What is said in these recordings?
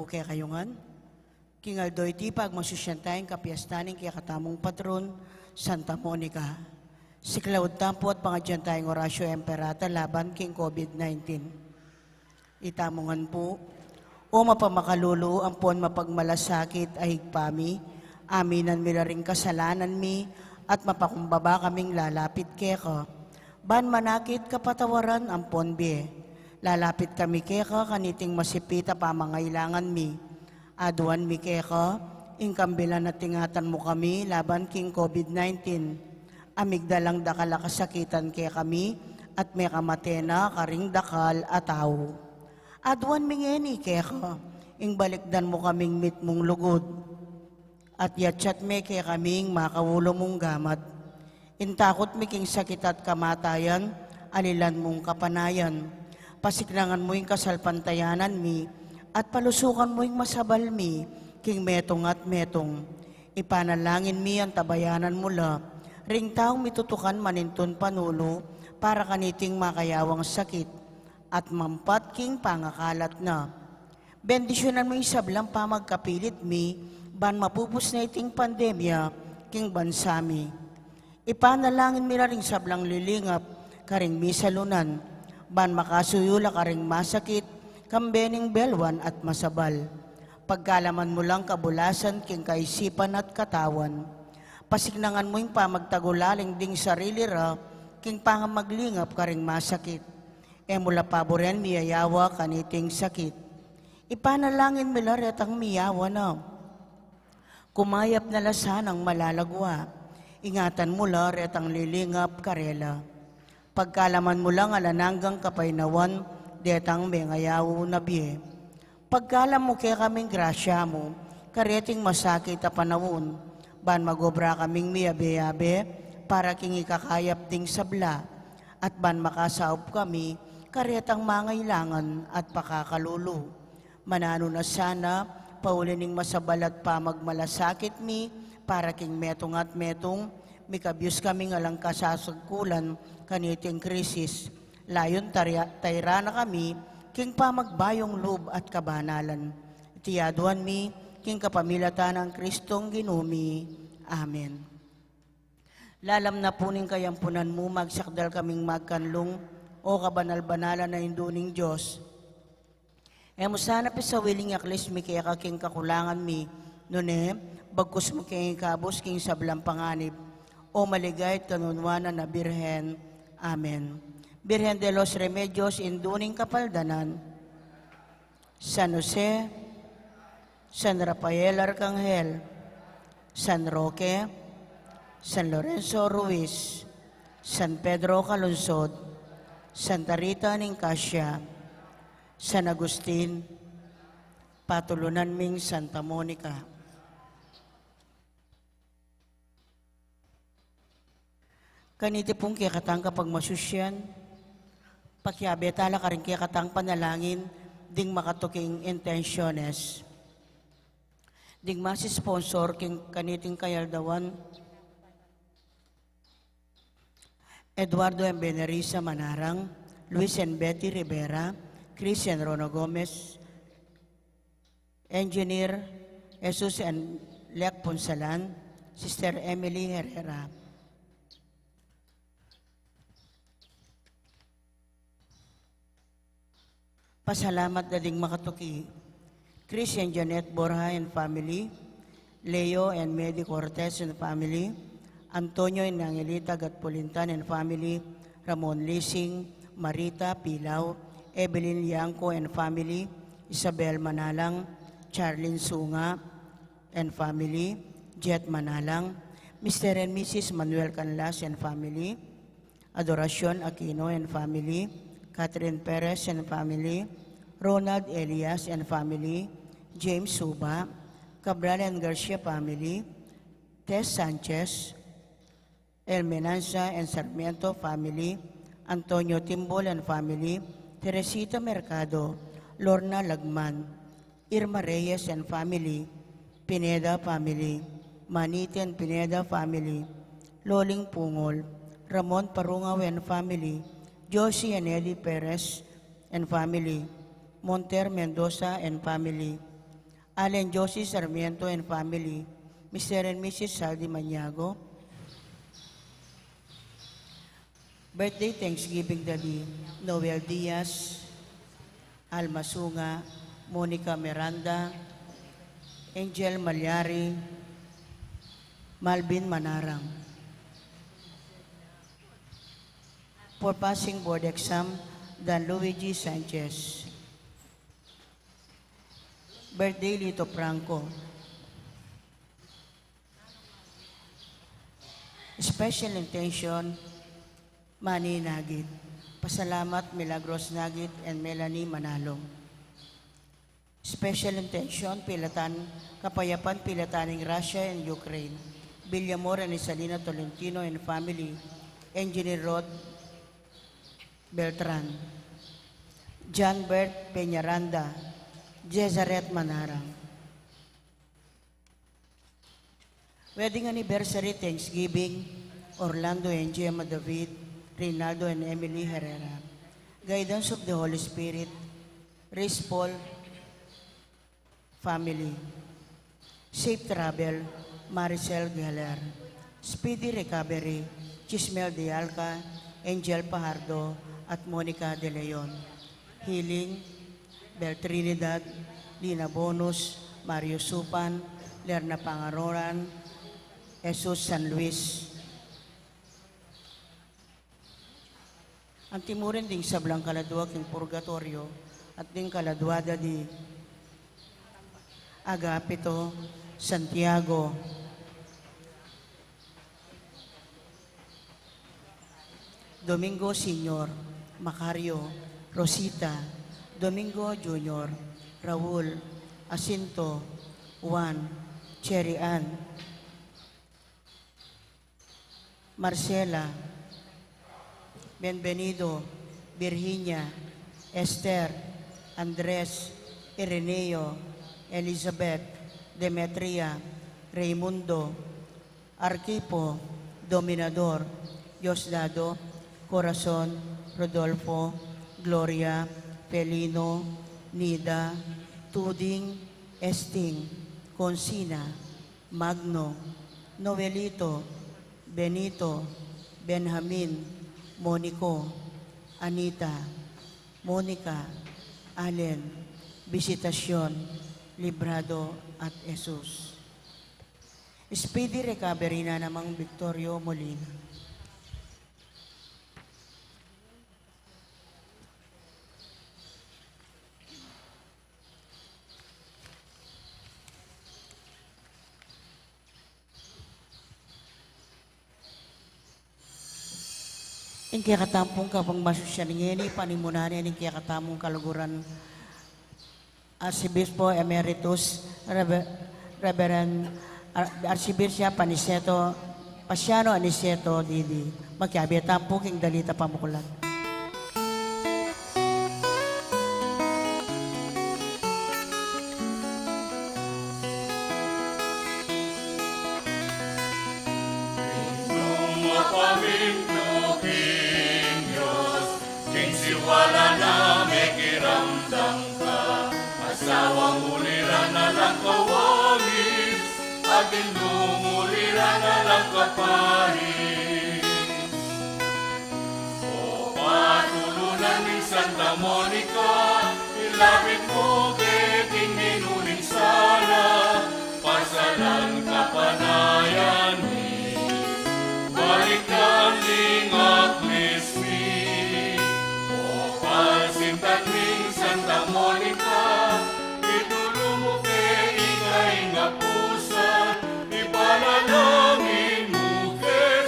kay kayungan. Kingaldoy ti pagmasusyantayang kapiyastaning kaya katamong patron, Santa Monica. Si Cloud Tampo at pangadyan tayong orasyo emperata laban king COVID-19. Itamungan po, o mapamakalulu ang pon mapagmalasakit ay higpami, aminan mi ring kasalanan mi, at mapakumbaba kaming lalapit keka. Ban manakit kapatawaran ang ponbe. Lalapit kami keka kaniting masipita pamangailangan mi. Aduan mi keka, ingkambilan na tingatan mo kami laban king COVID-19. Amigdalang dakal kasakitan kaya kami at may kamatena karing dakal ataw. Aduan mi ngeni keka, ingbalikdan mo kaming mit mong lugod. At yatsyat me kaya kaming makawulo mong gamat. Intakot mi king sakit at kamatayan, alilan mong kapanayan. Pasiklangan mo yung kasalpantayanan mi, at palusukan mo yung masabal mi, king metong at metong. Ipanalangin mi ang tabayanan mula, ring taong mitutukan maninton panulo, para kaniting makayawang sakit, at mampat king pangakalat na. Bendisyonan mo yung sablang pamagkapilit mi, ban mapupus na iting pandemya, king bansami. Ipanalangin mi ring sablang lilingap, karing misalunan, ban makasuyula karing masakit, kambening belwan at masabal. Pagkalaman mo lang kabulasan king kaisipan at katawan. Pasignangan mo yung pamagtagulaling ding sarili ra, king pangamaglingap karing masakit. Mula paboren miyayawa kaniting sakit. Ipanalangin mi laretang miyawa na. Kumayap na lasanang malalagwa. Ingatan mo laretang lilingap karela. Pagkalaman mo lang alananggang kapainawan, detang mengayaw na biye. Pagkalam mo kaya kaming grasya mo, kareting masakit a panawon, ban magobra kaming miyabe-yabe, para king ikakayap ding sabla, at ban makasaop kami, karetang mangailangan at pakakalulu. Manano na sana, paulining masabalat pa magmalasakit mi, para king metong at metong, mikabyus kaming alang kasasagkulan, kaniting krisis. Layon tayra na kami, king pamagbayong loob at kabanalan. Tiyaduan mi, king kapamilatan ng Kristong ginumi. Amen. Lalam na puning kayampunan mo, magsakdal kaming magkanlong, o kabanal-banalan na induning Diyos. Emo sana sa wiling aklis mi kaya king kakulangan mi, nune, bagkus mo king ikabos king sablang panganib, o maligay kanunwanan na Birhen. Amen. Birhen de los Remedios, induning kapaldanan, San Jose, San Rafael Arcangel, San Roque, San Lorenzo Ruiz, San Pedro Calungsod, Santa Rita Nicasio, San Agustin, patulunan ming Santa Monica. Kaniti pong kikatang kapag masusyan, pakyabe tala ka rin kikatang panalangin, ding makatuking intensyones. Ding masi-sponsor king kaniting kayaldawan, Eduardo M. Benerisa Manarang, Luis and Betty Rivera, Christian Rono Gomez, Engineer Jesus and Lek Ponsalan, Sister Emily Herrera. Pasalamat na ding makatuki, Christian Janet Borja and family, Leo and Medi Cortez and family, Antonio and Angelita Gatpulintan and family, Ramon Lising, Marita Pilaw, Evelyn Liangco and family, Isabel Manalang, Charlene Sunga and family, Jet Manalang, Mr. and Mrs. Manuel Canlas and family, Adoracion Aquino and family, Catherine Perez and family, Ronald Elias and family, James Suba, Cabral and Garcia family, Tess Sanchez, El Menanza and Sarmiento family, Antonio Timbol and family, Teresita Mercado, Lorna Lagman, Irma Reyes and family, Pineda family, Manite and Pineda family, Loling Pungol, Ramon Parungaw and family, Josie and Eli Perez and family, Monter Mendoza and family, Allen Josie Sarmiento and family, Mr. and Mrs. Saldi Maniago. Birthday Thanksgiving Daddy, Noel Diaz, Alma Sunga, Monica Miranda, Angel Malyari, Malvin Manarang. For passing board exam, Dan Luigi Sanchez. Birthday Lito Franco. Special intention, Manny Nagit. Pasalamat Milagros Nagit and Melanie Manalo. Special intention, Pilatan, Kapayapan Pilataning Russia and Ukraine. Villamor and Isalina Tolentino and family. Engineer Rod Beltran. John Bert Peñaranda. Jezaret Manarang. Wedding anniversary, Thanksgiving, Orlando and Gemma David, Reynaldo and Emily Herrera. Guidance of the Holy Spirit, Race Paul, family. Safe travel, Maricel Galer. Speedy recovery, Chismel de Alca, Angel Pajardo, at Monica De Leon. Healing, Bel Trinidad, Lina Bonus, Mario Supan, Lerna Pangaroran, Jesus San Luis. Ang timurin ding sablang kaladwag ng purgatorio at ding kaladwada di Agapito, Santiago, Domingo Senior, Macario, Rosita, Domingo Junior, Raul, Asinto, Juan, Cherry Ann, Marcela, Benvenido, Virginia, Esther, Andres, Ireneo, Elizabeth, Demetria, Raimundo, Arquipo, Dominador, Diosdado, Corazon, Rodolfo, Gloria, Pelino, Nida, Tuding, Esting, Consina, Magno, Novelito, Benito, Benjamin, Monico, Anita, Monica, Allen, Visitasyon, Librado at Jesus. Speedy recovery na namang Victorio Molina. Ang kiyakatampong kapang masusyaningeni, panimunanin ang kiyakatamong kaluguran Archibispo Emeritus Reverend Archibispo Paniseto Pasiano Aniseto Didi. Magkabiyatampong king dalita pamukulat. Wala na may kiramdam ka, asawang uliran na lang kawangis, at inuuliran na lang kapahis. O patulunan ni Santa Monica, ilapit mo kay King Ninuling Sala, pasalan kapanayan ni, balik ang lingap mismi. Sintat ning Santa Monica, itulong mo kay ikay nga pusa, ipanalangin mo kay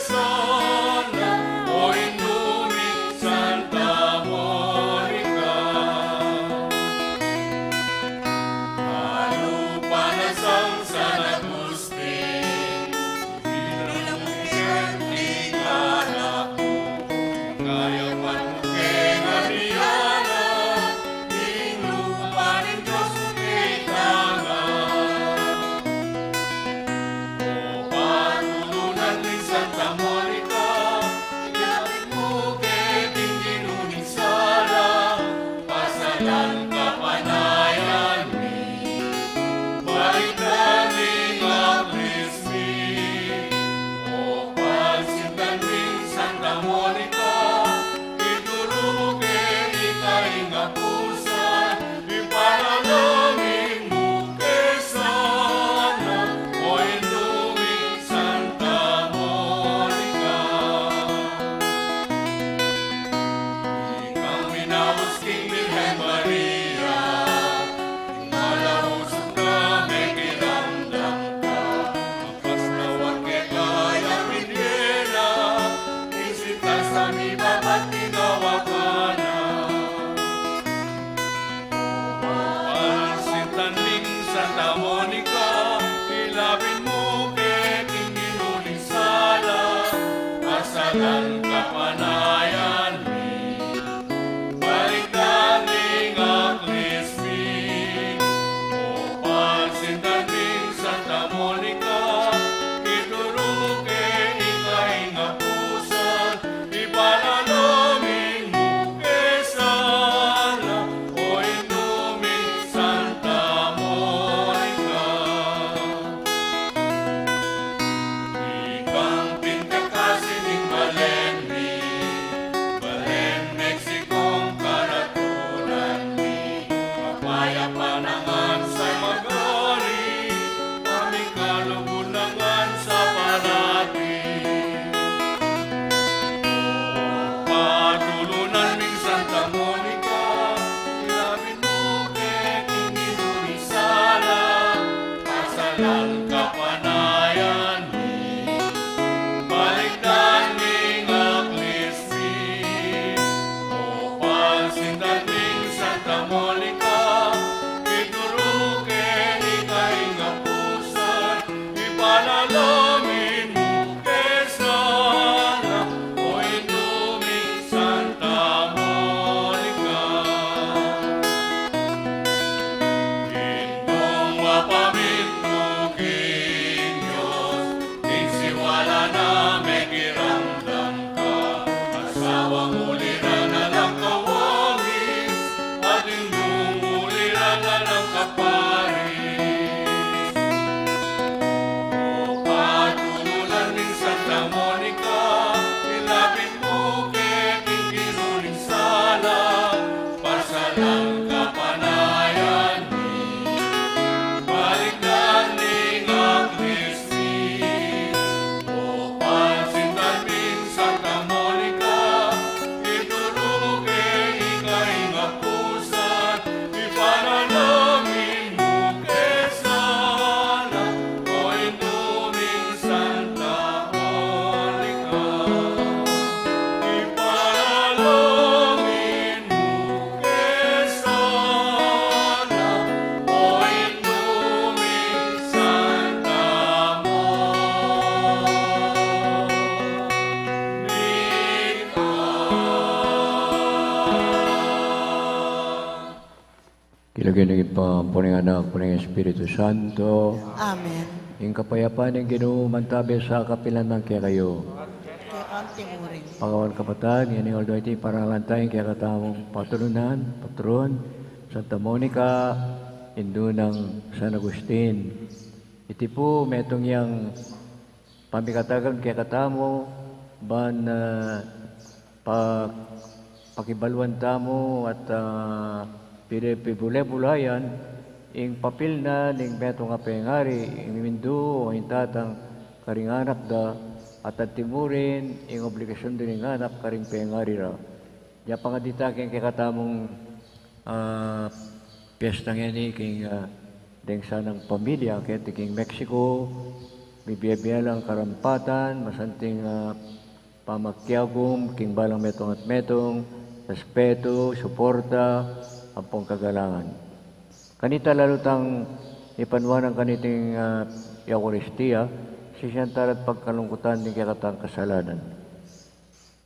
pasalan kapanayan mi. Balik daling aklismi, o pagsindaming Santa Monica, iturong ke ikay nga pusan, ipanalomin mo ke sana, o inuming Santa Monica. Ikang pinakasining Balen mi, Balen, Mexicong karatunan mi, mapayapanangan sa magari, aming kalubunangan sa parati. Patulunan ming Santa Monica, ilapit mo kay King Sala, pasalan kapanayan mi. Balik daling aklismi, o pagsindaming Santa Monica, iturong ke ikay nga pusan, ipanalomin mo ke sana, o inuming Santa Monica. Gintong mapamit mo King Diyos, tinsiwala na may kiramdam ka, asawang ulira na lang kawangis, at indong ulira na lang kaparis. O patulunan ng Santa Monica, ilapit mo kay King Sala, pasalan kapanayan mi. Balik daling aklismi, o pagsindaming Santa Monica, iturong ke ikay nga pusan, ipanalangin mo ke sana, o inuming Santa Monica. Ipanalangin mo ke sana, o inuming Santa Monica. Kilagay ng puning anak, puning Espiritu Santo, Amen. yung kapayapaan ng ginumantabi sa kapilan ng kaya kayo. Kay anting uring. Pagawan kapatag, yan yung aldoy paralan tayo kaya katamong patrunan, patron, Santa Monica, Indo ng San Agustin. Iti po, metong yang pamikatagan kaya katamo, ban pakibalwan tamo at pibule-bulayan, ing papil na ning metong apengari, ing mindu o hintatang karinganak da, at timurin, ing obligasyon din ng anak karing pengari ra. Diya pangadita keng kakatamong piyestang yan king deng sanang pamilya, kaya king Mexico, bibiyabiyalang karampatan, masanting pamakyagum, king balang metong at metong, respeto, suporta, ampong kagalangan. Kanita lalutang ipanwanang kaniting Eucharistia, siyantar at pagkalungkutan ng kakatang kasalanan.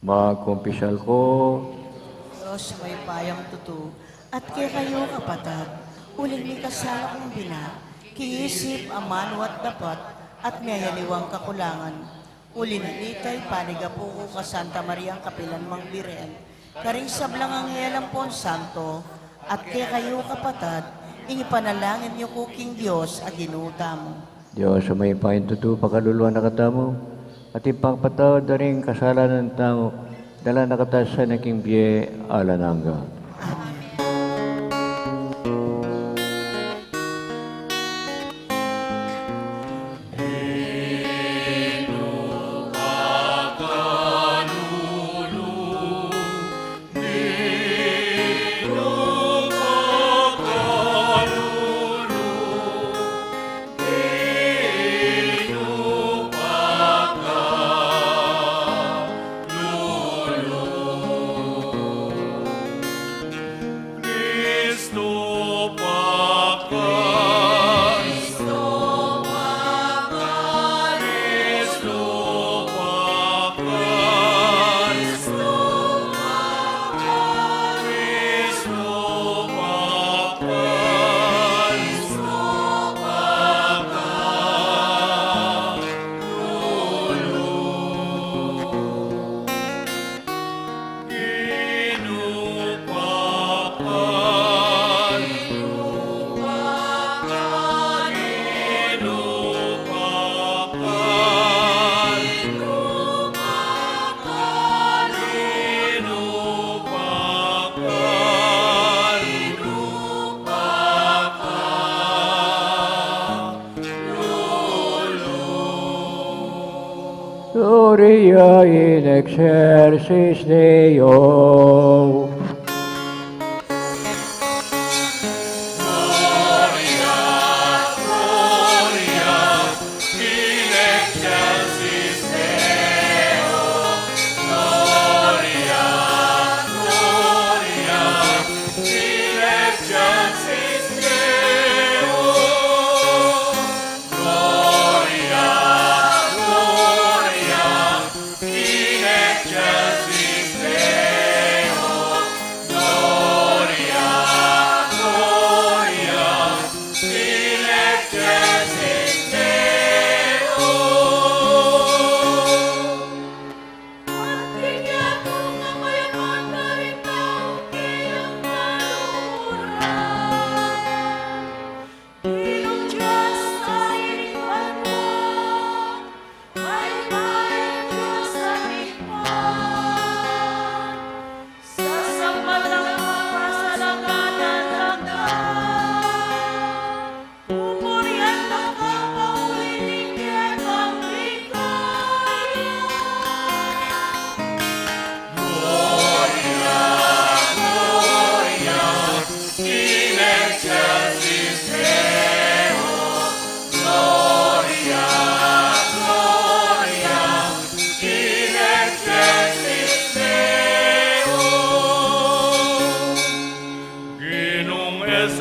Magkumpisal ko, Diyos may payang tutu, at kay kayo kapatag, uling ni kasala kong bina, kiisip amano at dapat, at mayaliwang kakulangan. Ulin nitay panigapo ko ka Santa Maria ang kapilan mang biren, karing sablang ang helang pon santo, at kay kayo kapatad, inipanalangin niyo ko King Diyos at ginutam. Diyos sa may pahintuto, pagkaluluwa na katamo, at ipangpatawad na rin kasalanan ng tao, dala nakatasa na king biye alananga. Gloria in excelsis Deo.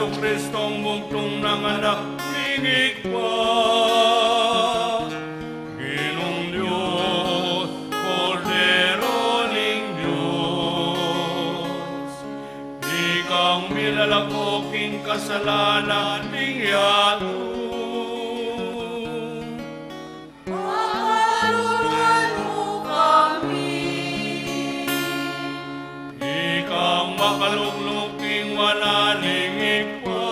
Kristong bugtong ng anak higit Ginong Diyos, Kordero ning Diyos, Ikang milalakoking kasalanan ning yato. Ikang makalugluking wananing ikwa.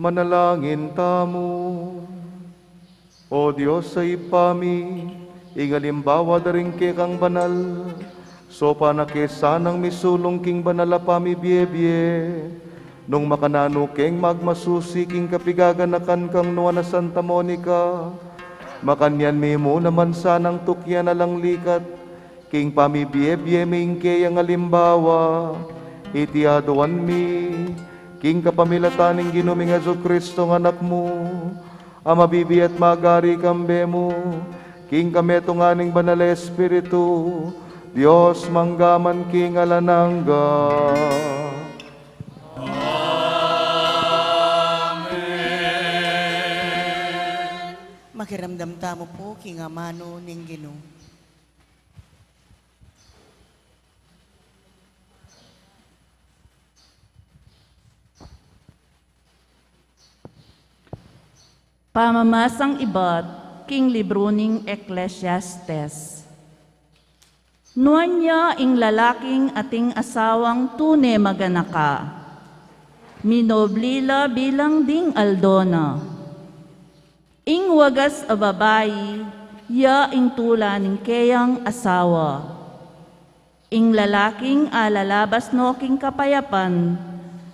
Manalangin tamo. O Diyos sa ipami, ingalimbawa daring ke kang banal, so panakesanang misulong king banalapami biye-biye, nung makanano keng magmasusi king kapigaganakan kang nuwa na Santa Monica, makanyan mi mo naman sanang tukyan na lang likat, king pami biye-biye mingke ang alimbawa, itiaduan mi, king kapamilataning ginuming Hesus Kristo ng anak mo, ama bibi at magari kambe mo, king kametong aning banal na Espiritu, Diyos manggaman king alanangga. Makiramdam tamo po, king amano ning Ginoo. Pamamasang ibat, king libro ning Ecclesiastes. Nuan niya ing lalaking ating asawang tune maganaka. Minoblila bilang ding aldona. Ing wagas a babayi, ya ing tula ning keyang asawa. Ing lalaking alalabas no king kapayapan,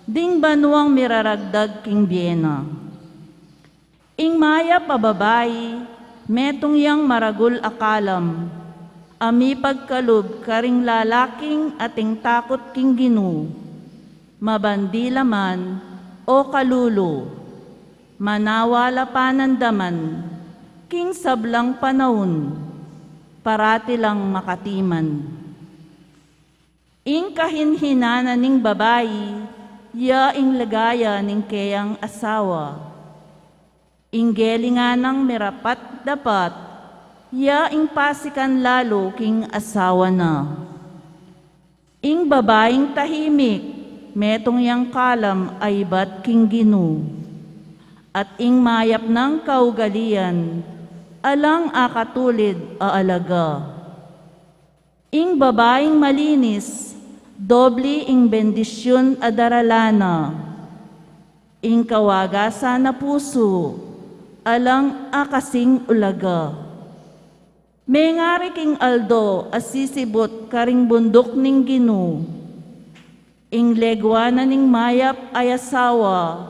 ding banuang miraragdag king biyena. Ing maya pa babayi, metong yang maragul akalam, ami pagkalub karing lalaking ating takot king Ginu, mabandila man o kalulo, manawala panandaman, king sablang panahon, parati lang makatiman. Ing kahinhinana ning babayi, ya ing lagaya ning keyang asawa. Ing gelinganang mirapat dapat, ya ing pasikan lalo king asawa na. Ing babaeng tahimik, metong yang kalam ay bat king Ginu. At ing mayap ng kaugalian, alang akatulid aalaga. Ing babaeng malinis, dobli ing bendisyon adaralana. Ing kawagasa na puso, alang akasing ulaga. May ngari king Aldo asisibot karing bundok ning Ginu. Ing legwana ning mayap ay asawa,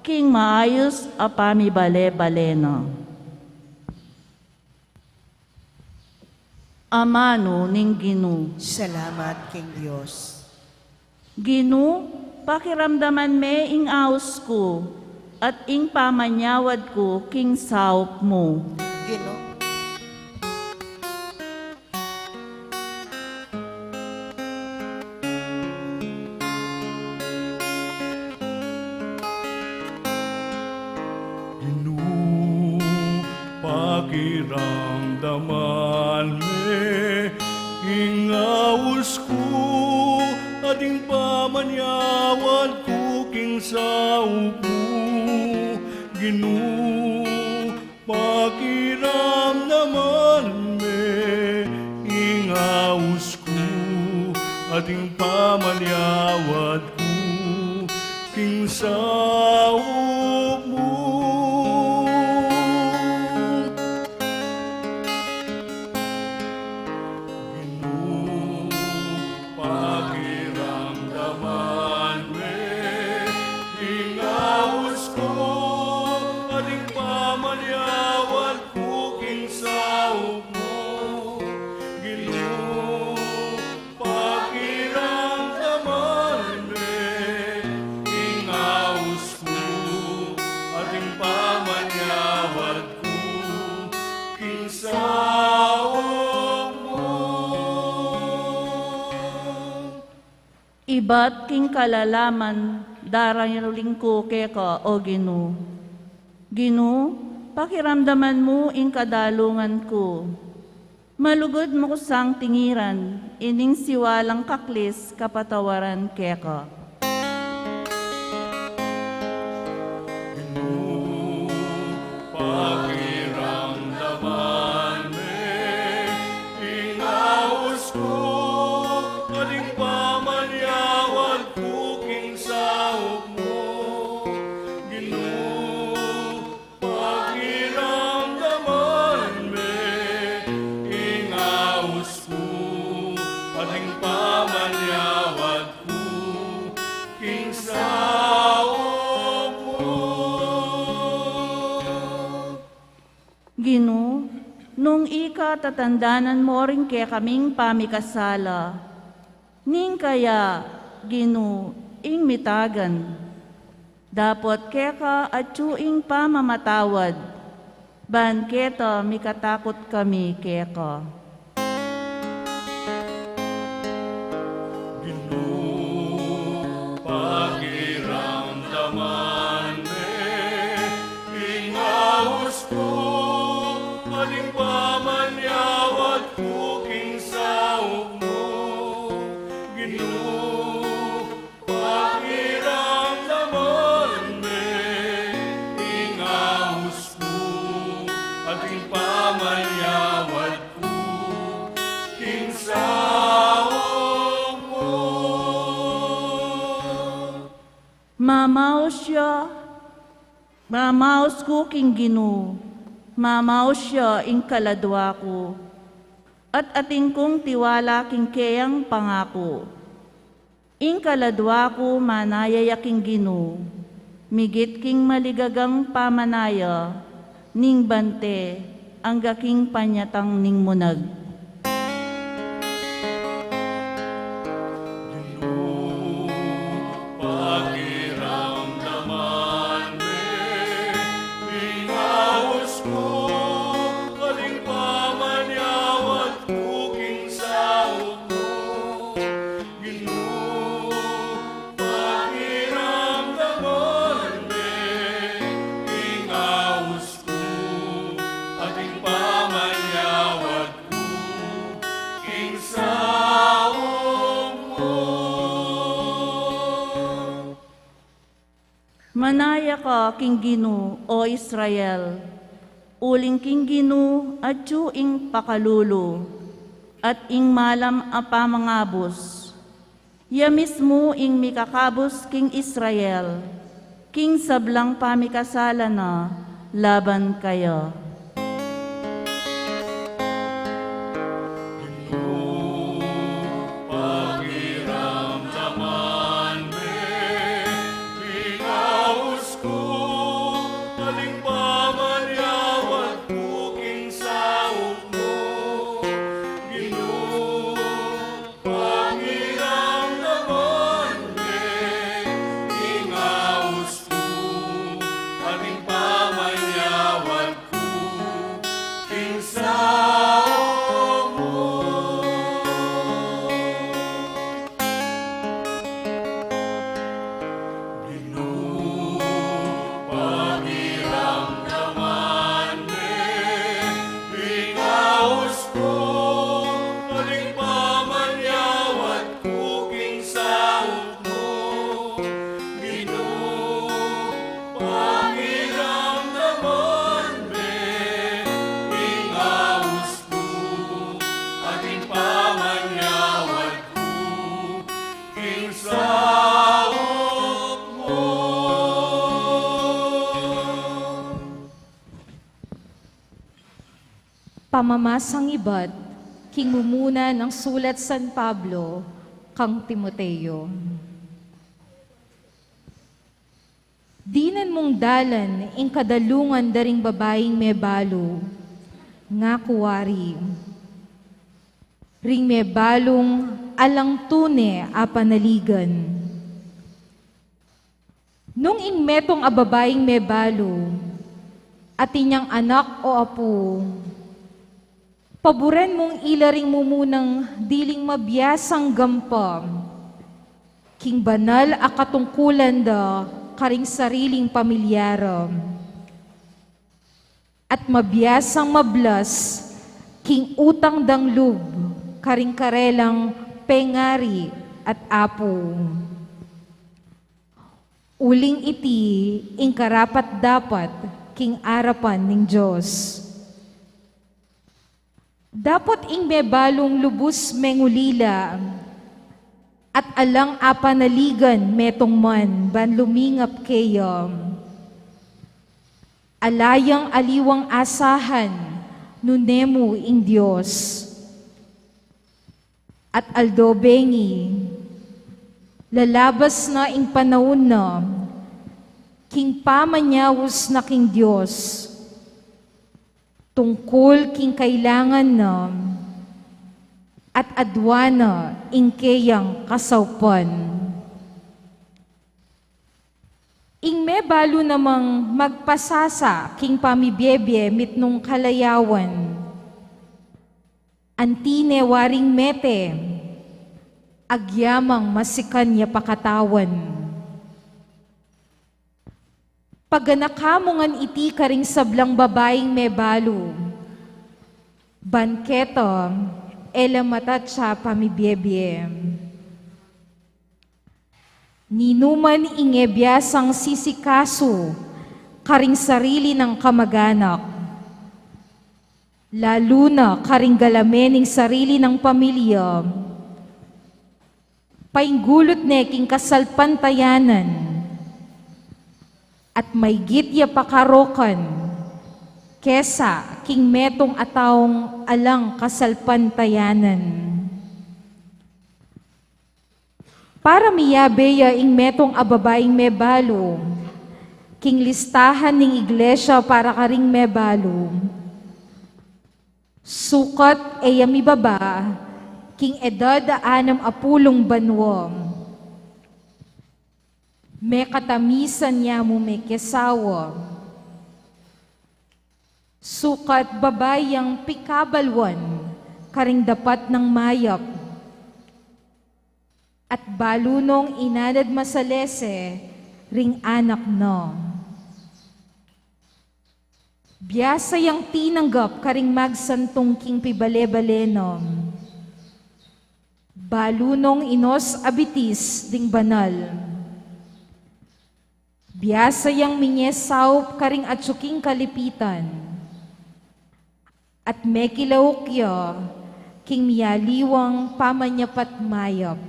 king maayos apami bale-balena. Amano ning Ginu. Salamat, King Diyos. Ginu, pakiramdaman me ing aos ko, at ing pamanyawad ko king saup mo. Gino. Pakiramdaman me ingaus ko ading pamanyawad ko king saupo Ginu pakiramdaman me ingaus ko ading pamanyawad ko king saupo Ibat king kalalaman, darayaling ko keka o Ginu. Ginu, pakiramdaman mo ing kadalungan ko. Malugod mo kusang tingiran, ining siwalang kaklis kapatawaran keka. Pakiramdaman me ingaus ko ading pamanyawad ko king saup mo Ginu pakiramdaman me ingaus ko ading pamanyawad ko king saup mo. Ginu, nung ika tatandanan mo rin kaya kaming pamikasala, ning kaya, Ginu, ing mitagan. Dapot keka at ing pamamatawad, ban keta mikatakot kami keka. Pakiramdaman me ingaus ko ading pamanyawad ko king saup mo Ginu pakiramdaman me ingaus ko Mamaos ko king Ginoo, mamaos siya ing kaladwa ko, at ating kong tiwala king kayang pangako. Ing kaladwa ko manayaya king Ginoo, migit king maligagang pamanaya, ning bante, ang gaking panyatang ning munag. Pakiramdaman Pinaos ko, kaling pamanyawat kuking saot mo. Ginoo, pakiramdaman Pinaos ko, ating pamanyawat kuking saot mo. Manaya ka king Ginoo, o Israel, uling king Ginoo at ing pakalulo, at ing malam apamangabos. Ya mismo ing mikakabos king Israel, king sablang pamikasala na, laban kayo. Pakiramdaman Pinaos ko, kaling pamanyawat kuking saot mo. Ginoo, pakiramdaman Pinaos ko, kaling pamanyawat kuking saot mo. Pakiramdaman Pinaos ko, kaling pamanyawat kuking saot mo. Ginoo, pakiramdaman Pinaos ko, ating pamanyawat kuking saot mo. Pamamasang ibat, king mumuna ng sulat San Pablo, kang Timoteo. Dinan mong dalan ing kadalungan daring babaeng may balo, nga kuwari. Ring may balong alang tune a panaligan. Nung ing metong a babaeng may balo, at inyang anak o apo, paboren mong ilaring mumunang diling mabiyasang gampam, king banal a katungkulan da karing sariling pamilyaram, at mabiyasang mablas king utang danglub karing karelang pengari at apo. Uling iti ing karapat dapat king arapan ning Diyos. Dapat ing may balong lubos mengulila, at alang apanaligan metong man ban lumingap kayo. Alayang aliwang asahan, nunemo ing Diyos. At aldobengi, lalabas na ing panahon na, king pamanyawos na king Diyos, tungkol king kailangan na, at adwana ing kayang kasawpan. Ing may balo namang magpasasa king pamibiyebye mitnong kalayawan. Antine waring mete, agyamang masikan niya pakatawan. Paganakamongan iti karing sablang babaeng may balo, banketo, elamatat siya pamibiyebye. Ninuman ingebyasang sisikaso, karing sarili ng kamag-anak, lalo na karing galamening sarili ng pamilya, painggulot neking kasalpantayanan, at may gitya pakarokan, kesa king metong ataong alang kasalpantayanan. Para miyabeya ing metong ababaing mebalo, king listahan ning iglesia para karing mebalo. Sukat e yami baba, king edad 60 banwam. Me katamisan niya mo me kesawa. Sukat babayang pikabalwan, karing dapat ng mayap. At balunong inanad masalese, ring anak no. Biyasa yang tinanggap karing magsantong king pibale-balenom. Balunong inos abitis ding banal. Biyasa yang minyesaw karing atsuking kalipitan. At mekilaukya king miyaliwang pamanyapat mayap.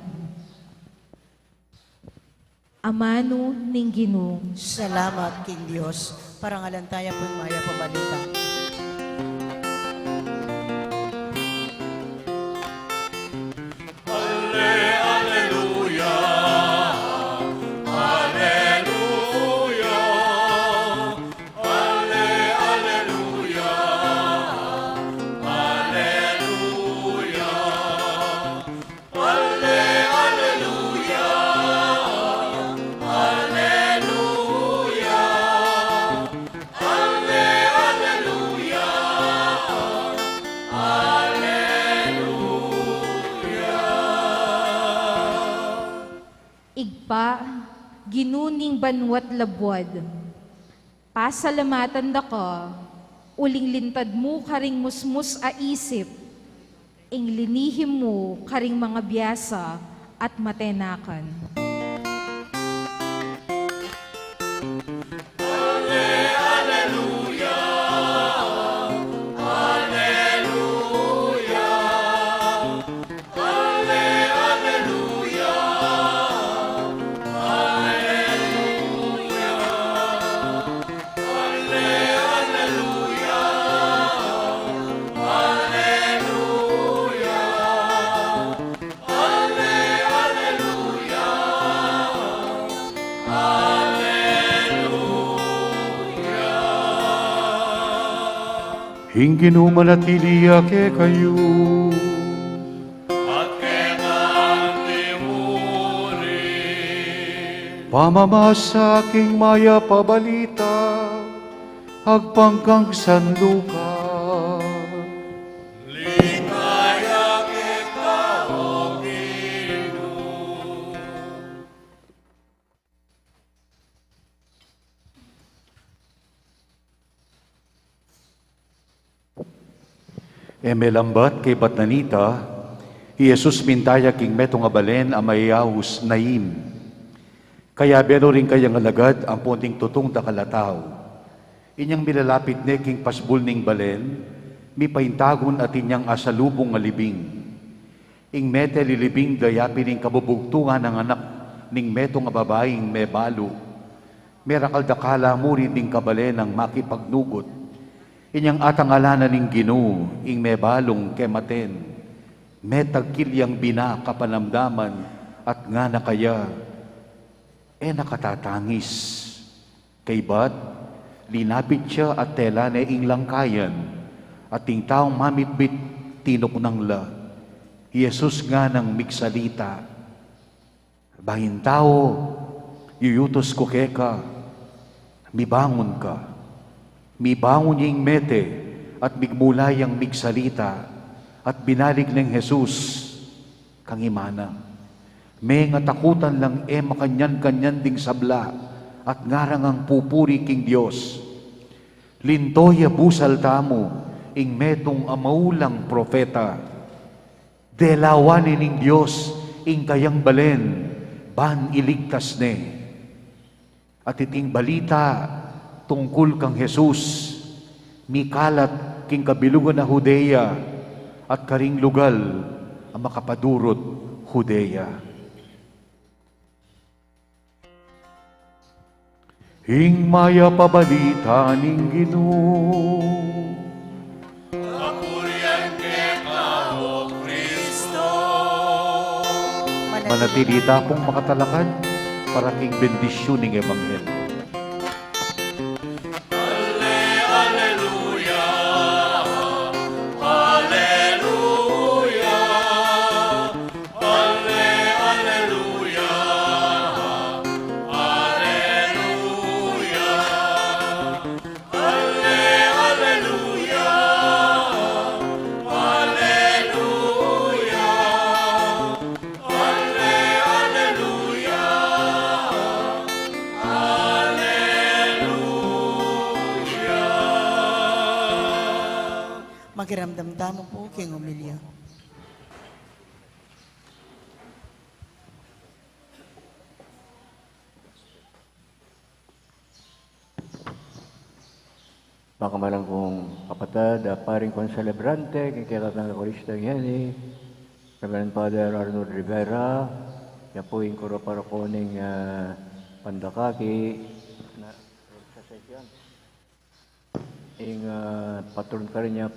Amano ning Ginoo. Salamat, King Diyos. Parangalan tayo po maya pabalita. Alleluia, alleluia, alleluia, alleluia, alleluia, Igpa, ginuning banwat labwad. Pasalamatan da ka, uling lintad mo karing musmus a isip, ing linihim mo karing mga biyasa at matenakan. Hinggin manatili ake kayo. at kenang timurin. Pamamasa aking maya pabalita, agpangkang sanluka. Ligaya kita, O Ginoo. Emelambat kay Batnanita, Jesus mintaya king metong abalen amayahus naim. Kaya beno rin kayang alagad ang punting tutong takalataw. Inyang milalapit ne king pasbul ning balen, mi paintagon at inyang asalubong alibing. Ing mete lilibing dayapin ning kabubugtungan ng anak ning metong babaeng mebalo. Merakaldakala mo rin ning kabalen ang makipagnugot. Inyang atangalanan ning Ginoo, ing mebalong kematen, metagkilyang bina kapanamdaman at nga na kaya, nakatatangis. Kay bat, linapit siya at tela na ing langkayan, at ting taong mamitbit tinok ng la. Jesus nga ng miksalita, bahin tao, yuyutos ko keka, mibangon ka. Mibangon niyang mete at bigmulayang migsalita at binalik ng Jesus kang imana. May nga takutan lang makanyan-kanyan ding sabla at ngarang ang pupuri king Diyos. Lintoya busal tamo ing metong amaulang profeta. Delawanin ning Diyos ing kayang balen ban iligtas ne. At iting balita tungkol kang Jesus, mikalat king kabilugan na Hudeya at karing lugal ang makapadurot Hudeya. Ing maya pabalita ning Ginoo. Kapurian kita, O Kristo. Manatilita akong makatalakad para king bendisyon ning Ebanghelyo. Alleluia, Alleluia, Alleluia, Alleluia, Alleluia, Alleluia, Makiramdam tamo po, King Umilya. Makamalang kong kapatid, paring konselebrante, kay kakatang Kristo Yeni, Reverend Father Arnold Rivera, yan po yung kuro para ko ng Pandakaki, na sa sesyon. Yung patron ka rin niya,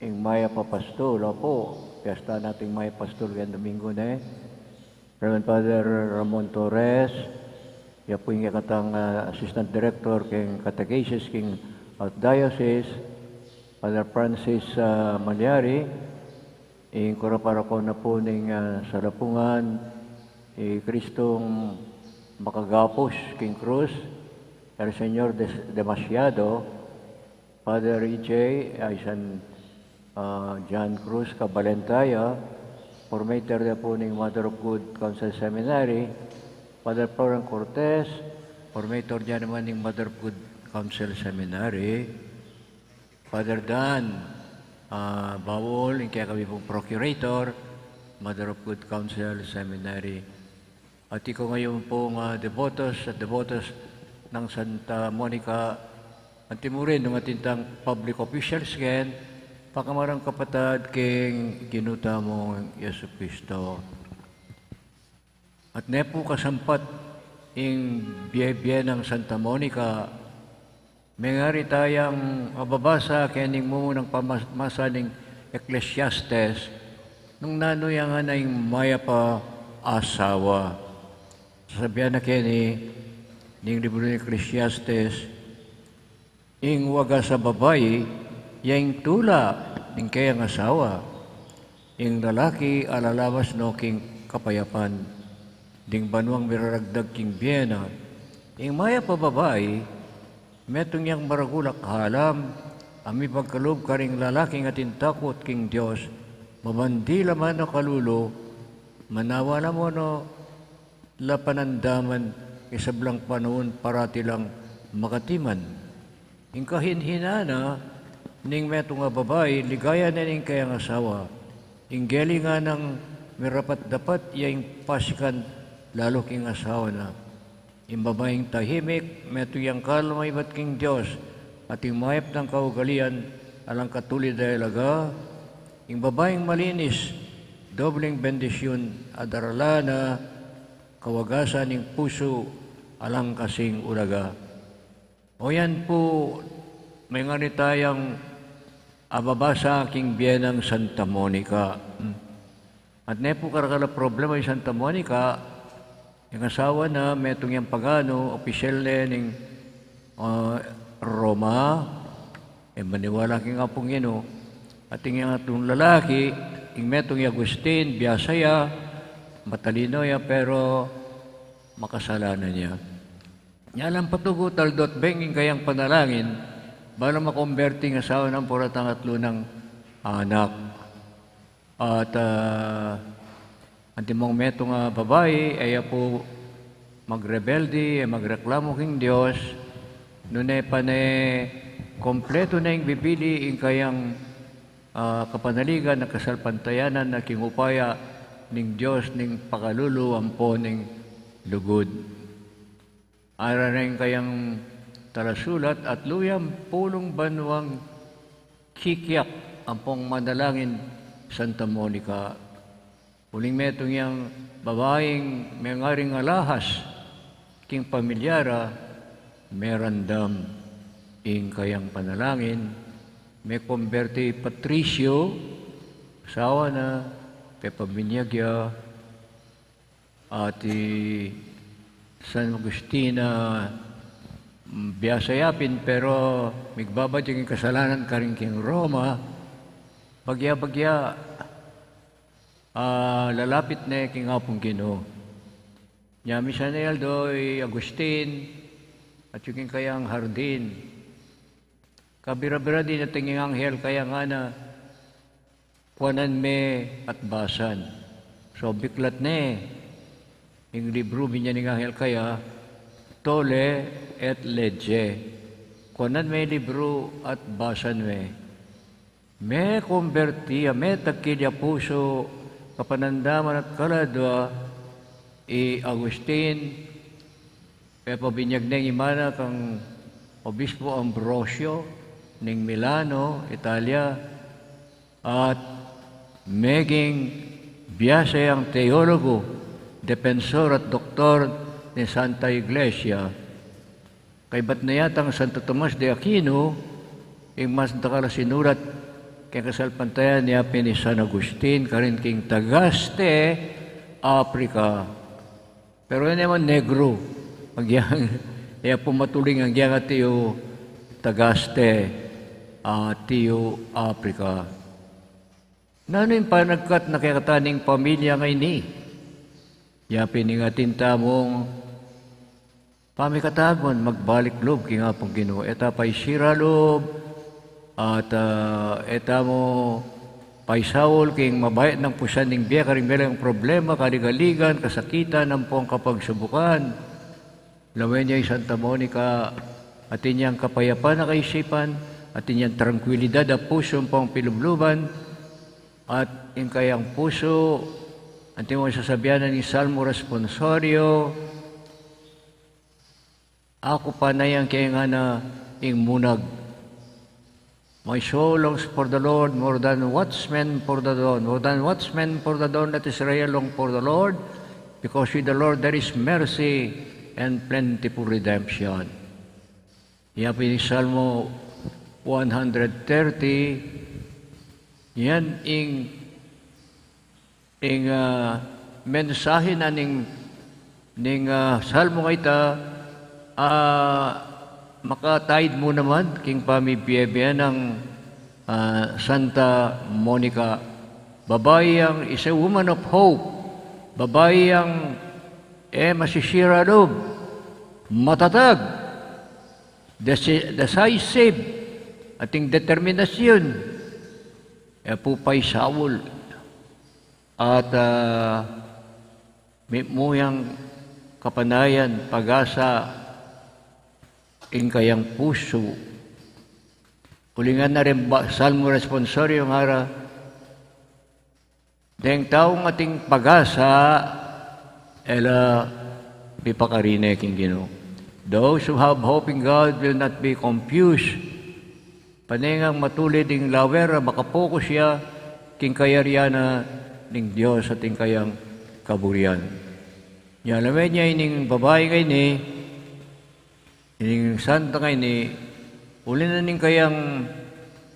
yung Maya Papastol, po, piyesta nating Maya Pastol yan Domingo na Reverend Father Ramon Torres, yan po yung katang Assistant Director king Catechesis king Diocese, Father Francis Malyari, yung kuraparako na po ng Sarapungan, Kristong Makagapos king Cruz, El Señor Demasiado, Father E.J. Aysan John Cruz Cabalentaya, formator na po ng Mother of Good Counsel Seminary, Father Florent Cortez, formator niya naman ng Mother of Good Counsel Seminary, Father Dan Bawol, yung kaya kami pong Procurator, Mother of Good Counsel Seminary. At ikaw ngayon pong devotos at devotos ng Santa Monica, at timurin ng atintang public officials ngayon, pakamarang kapatid king ginuta mong Yesu Cristo. At nepo kasampat ing biye-biye ng Santa Monica, may ngari tayang mababasa kayaning mo ng pamasa ng Ecclesiastes nung nanoyang na yung maya pa asawa. Sasabihan na kini ng libro ng Ecclesiastes, ing waga sa babae, yang tula ng kayang asawa, ing lalaki alalawas no king kapayapan, ding banwang miraragdag king biyena, ing maya pa babae, metong yang maragulak halam, ami pagkaloob ka ring lalaking atin takot king Diyos, mabandila man no kalulo, manawala mo no lapanandaman, isablang panahon parati lang makatiman. Ing kahinhinana, ning metong nga babae, ligaya na ning kayang asawa, ing geli nga ng mirapat-dapat, yaing pasikan lalo king asawa na. Ing babaeng tahimik, meto yang kalmay bat king Diyos, at ing mayap ng kaugalian, alang katulid dahil laga, ing babaeng malinis, dobleng bendisyon, adarala na kawagasan ning puso, alang kasing ulaga. O yan po, may nga ni tayang ababasa aking biyenang Santa Monica. At ne po karakala problema yung Santa Monica, yung asawa na metong yung pagano, opisyal na ng Roma, maniwala king apong yun, at yung atong lalaki, yung metong yung Agustin, Biasaya, matalino ya, pero makasalanan niya. Yalang patugo taldot benging kayang panalangin, bala makonverting asawa ng puratangatlo ng anak. At antimong metong babae, ay po magrebelde, magreklamo king Diyos, nune pane kompleto na yung bibili yung kayang kapanaligan na kasalpantayanan na kingupaya ning Diyos ning pakalulu ampo ning lugod. Ara rin kayang tarasulat at luyang pulong banwang kikyak ampong manalangin Santa Monica. Uling metong yang babaeng may ngaring alahas, king pamilyara, merandam ing kayang panalangin, may konberte Patricio, asawa na, Pepa Binyagya, ati San Agustina, biyasayapin, pero migbabad yung kasalanan ka rin king Roma, bagya-bagya, lalapit na king apong Ginoo. Nyami sa doy Agustin, at yung kayang Hardin. Kabira-bira din na tinging anghel, kaya nga na, kuanan me at basan. So, biklat na yung libro niya ng anghel kaya, tole et legge. Kuanan me libro at basan me. Me konbertiya, me tagkilya puso, kapanandaman at kaladwa, Agustin, Pepa Binyag ng imana kang Obispo Ambrosio ng Milano, Italia, at meging biyasay ang teologo, depensor at doktor ni Santa Iglesia. Kay ba't na yatang Santo Tomas de Aquino, yung mas nakala sinurat kay kasalpantayan niya ni San Agustin, karin king Tagaste, Africa. Pero yun naman negro. Kaya pumatuling ang giyang tiyo Tagaste, tiyo Africa. Nano yung panagkat na kayakataning pamilya ngay ni? Ya piningatin tamong pamikatagon, magbalik loob king apong Ginoo. Eta pa'y sira loob, at eta mo paisaul king mabayat ng pusan ng biya karing belang problema, kaligaligan, kasakitan, ng pong kapagsubukan. Lawen niya Santa Monica, atin niyang kapayapan na kaisipan, atin niyang tranquilidad at puso pong pilubluban, at yung kayang puso, atin mo sasabihan ni Salmo Responsorio, ako pa na yan kaya nga na ing munag. My soul longs for the Lord more than watchmen for the dawn. More than watchmen for the dawn, let Israel long for the Lord, because with the Lord there is mercy and plentiful redemption. Yapi ni Salmo 130, yan ing mensahe na ning Salmo nga ita, makataid mo naman king pamibiyebya ng Santa Monica. Babae ang is a woman of hope. Babae ang masisira loob, matatag, decisive, ating determinasyon, pupay Saul, at muyang kapanayan, pag-asa, ing kayang puso. Ulingan na rin Salmo Responsorio ng ara, deng taong ating pag-asa, ela bipakarine king Ginoo. Those who have hope in God will not be confused. Paningang matulid ing lawer, makapokus siya, king kayariana ning Diyos at ing kayang kaburian. Yalamen niya ining babae kay ni, ining santa kay ni, uli na ning kayang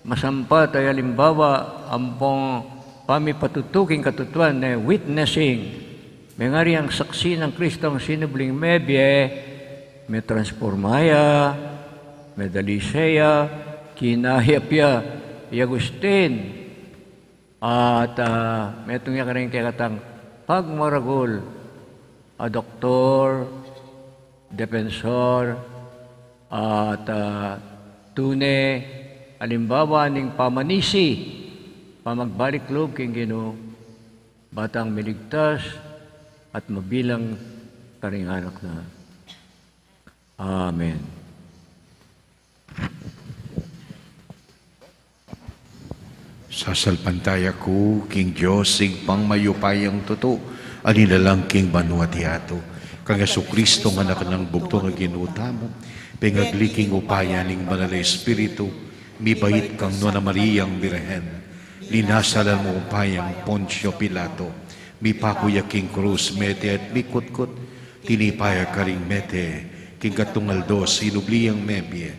masampat ay alimbawa ampong pamipatutuking katutuan na witnessing. May nga rin ang saksi ng Kristong sinubling mebye, may transformaya, may daliseya, kinahiyapya, Agustin, at may itong ka rin kayakatang pagmaragol, a doktor, depensor, at tune, alimbawa ning pamanisi, pamagbalik loob king Ginoo, batang miligtas at mabilang karing anak na. Amen. Sasalpantaya ko, King Diyos, sig pangmayupayang tuto, alinalang King Banuatiato, kang Kristo nga anak ng bugto nga ginutamo, pengagliking upaya ning banal na Espiritu, mibait kang Nona Mariang Birhen, linasalan mo upayang Poncio Pilato, mipakuya King Cruz, mete at mikutkot, tinipaya karing mete, king katungal dos, inubliyang mebye,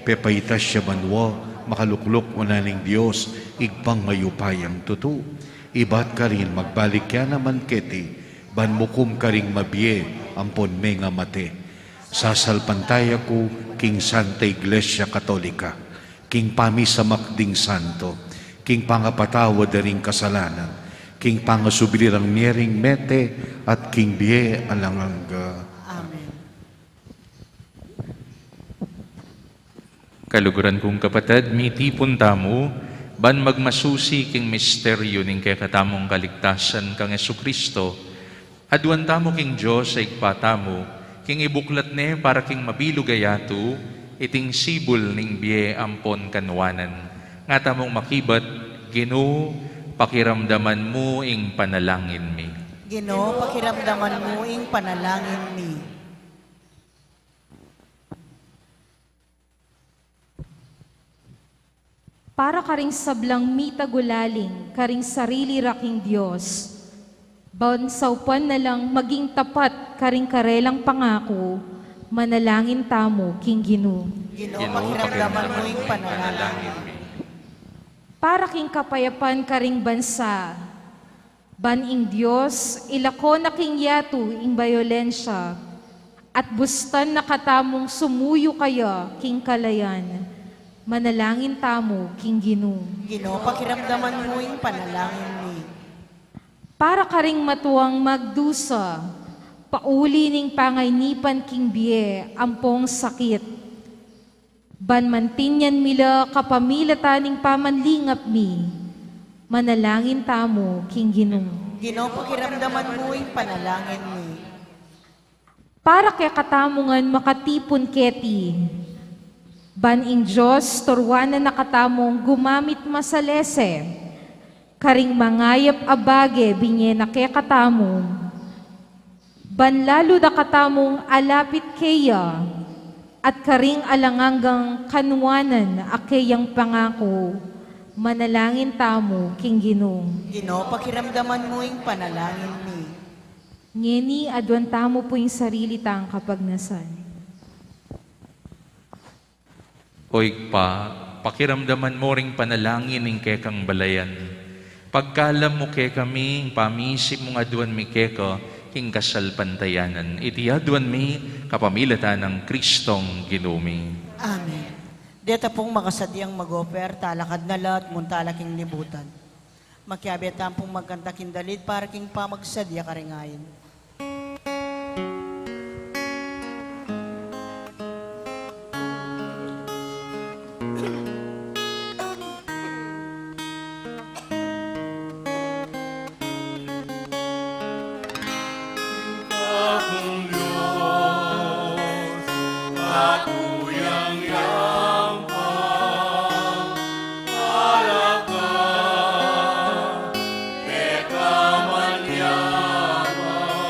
pepaitas siya banwa, makaluklok unaning Diyos, igpang mayupayang tutu, ibat ka rin magbalik kya naman keti, banmukum ka ring mabye, ampon me nga mate, sasalpantaya ko, king Santa Iglesia Katolika, king pamisa makding santo, king pangapatawad ring kasalanan, king pangasubilirang miering mete, at king biye alangangga. Amen. Kaluguran kong kapatid, mitipon tamo, ban magmasusi king misteryo ning kay katamong kaligtasan kang Esukristo, aduan tamo king Diyos sa igpatamo, king ibuklat ne para king mabilugayato, iting sibol ning biye ampon kanwanan. Nga tamong makibat, Ginoo, pakiramdaman mo ing panalangin mi. Ginoo, pakiramdaman mo ing panalangin mi. Para karing sablang mitagulaling, karing sarili raking Diyos, bawnsaupan na lang maging tapat karing karelang pangako, manalangin tamo king Ginoo. Ginoo, pakiramdaman mo ing panalangin mi. Para king kapayapan karing bansa, baning Diyos, ilako na king yato ing bayolensya, at bustan na katamong sumuyo kaya king kalayan, manalangin tamo king Ginoo. Ginoo, pakiramdaman mo ing panalangin mi. Para karing matuwang magdusa, pauli ning pangaynipan king biye, ampong sakit. Banmantinyan mila kapamilataning pamanlingap mi, manalangin tamo king Ginoo. Ginoo, pakiramdaman mo ing panalangin mi. Para kay katamungan makatipon keti, baning Diyos turwanan na katamong gumamit masalese, karing mangayap abage binye na kay katamong, banlalo na katamong alapit kaya, at karing alanganggang kanwanan akayang pangako, manalangin tamo king Ginoo. Ginoo, pakiramdaman mo ing panalangin mi. Ngeni adwan tamo po yung sarili tang kapagnasan. Hoy pa, pakiramdaman mo ring panalangin ning kekang balayan. Pagkalam mo ke kami, pamisip mong aduan mi keka, king kasal pantayanan. Iti aduan mi, kapamilatan ng Kristong Ginumi. Amen. Deta pong makasadyang mag-offer, talakad na lahat, muntalaking libutan. Makiabit pong magkanta kindalit para king pamagsadya karingayin. Akong Diyos, ako yang yampang, alaka, teka man yaman,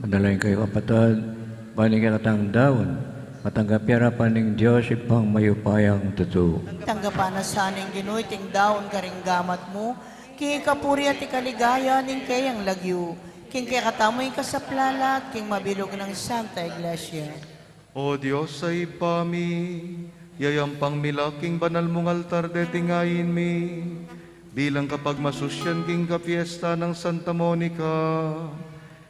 Panalangin kayo kapatid, baling katang daon, matanggap yarapan ng Diyos ipang mayupayang tuto. Tanggapan na saning Ginoo ting daon karing gamat mo, king kapuri at ikaligaya ning kayang lagyo, king kaya katamoy kasaplala, king mabilog ng Santa Iglesia. O Diyos ay pami, yayampang milaking banal mong altar de tingayin mi, bilang kapag masusyan king kapiesta ng Santa Monica,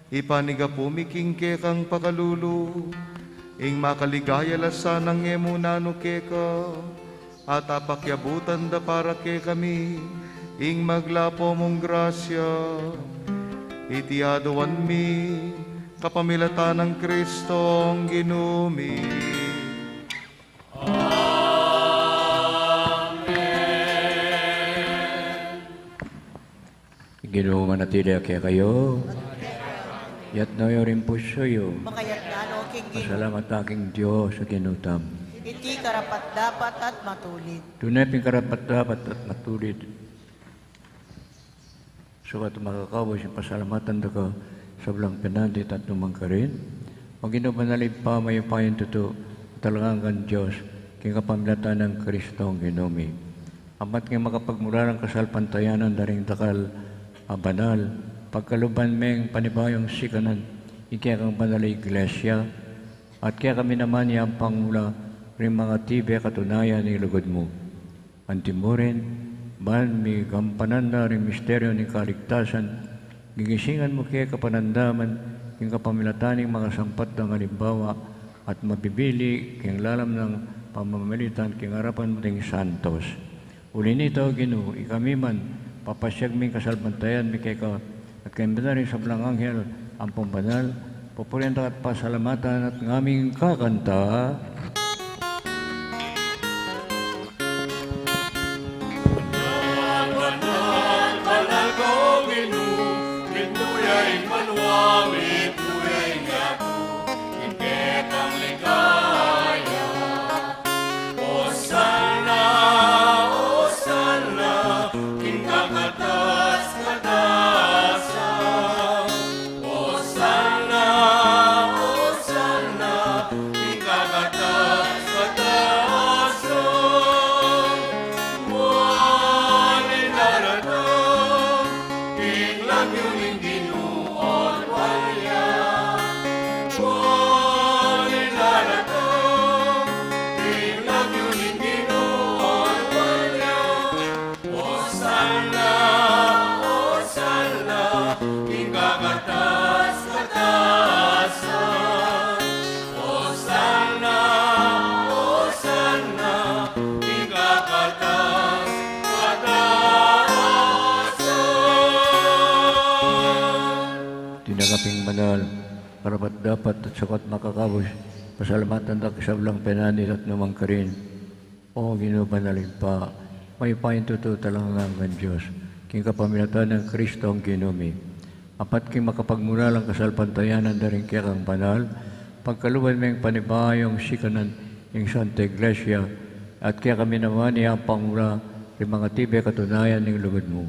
ipaniga pumiking kekang pakalulu, ing makaligaya lasanang emunano keka, at apakyabutan da para ke kami, ing maglapo mong grasya, itiaduan mi, kapamilatan ng Kristong ginumi. Ginoo manatili kaya kayo. Yat na rin po siyo. Makayat na no king Ginoo, Pasalamat aking Diyos sa ginutam. iti karapat dapat at matulid. Tunay ping karapat dapat at matulid. Sukat makakawos yung pasalamatan da ka sa blang pinadit at numang ka rin. Ang ginobanalib pa may payon tuto talagang kan Diyos king kapamilatan ng Kristong ginumi. Amat nga makapagmula ng kasalpantayanan daring takal banal, pagkaluban meng panibayong sikanan, ikaya kang banal na iglesia, at kaya kami naman yung pangmula rin mga tibe katunayan ni lugod mo. Antimurin, ban mi gampanan na rin misteryo ni kaligtasan, gigisingan mo kaya kapanandaman, yung kapamilataning mga sampat ng halimbawa, at mabibili kayang lalam ng pamamilitan king harapan mo ting santos. Uli nito, Ginoo, ikami man, papasyag ming kasalbantayan, mi kay ka, at kayang rin sa blang anghel, ang pambanal, pupurienta at pasalamatan at ngaming kakanta. Tinagaping banal, karapat dapat at sakat makakabos, pasalamatan na kasablang penanit at numang karin. O Ginoo banalin pa, may payin tuto talagang ang Diyos, king kapamilatan ng Kristo ang ginumi. Apat king makapagmura lang kasalpantayanan na rin kaya kang banal, pagkaluban may panibayong sikanan ng Santa Iglesia, at kaya kami naman iyang pangura rin mga tibe katunayan ng lugod mo.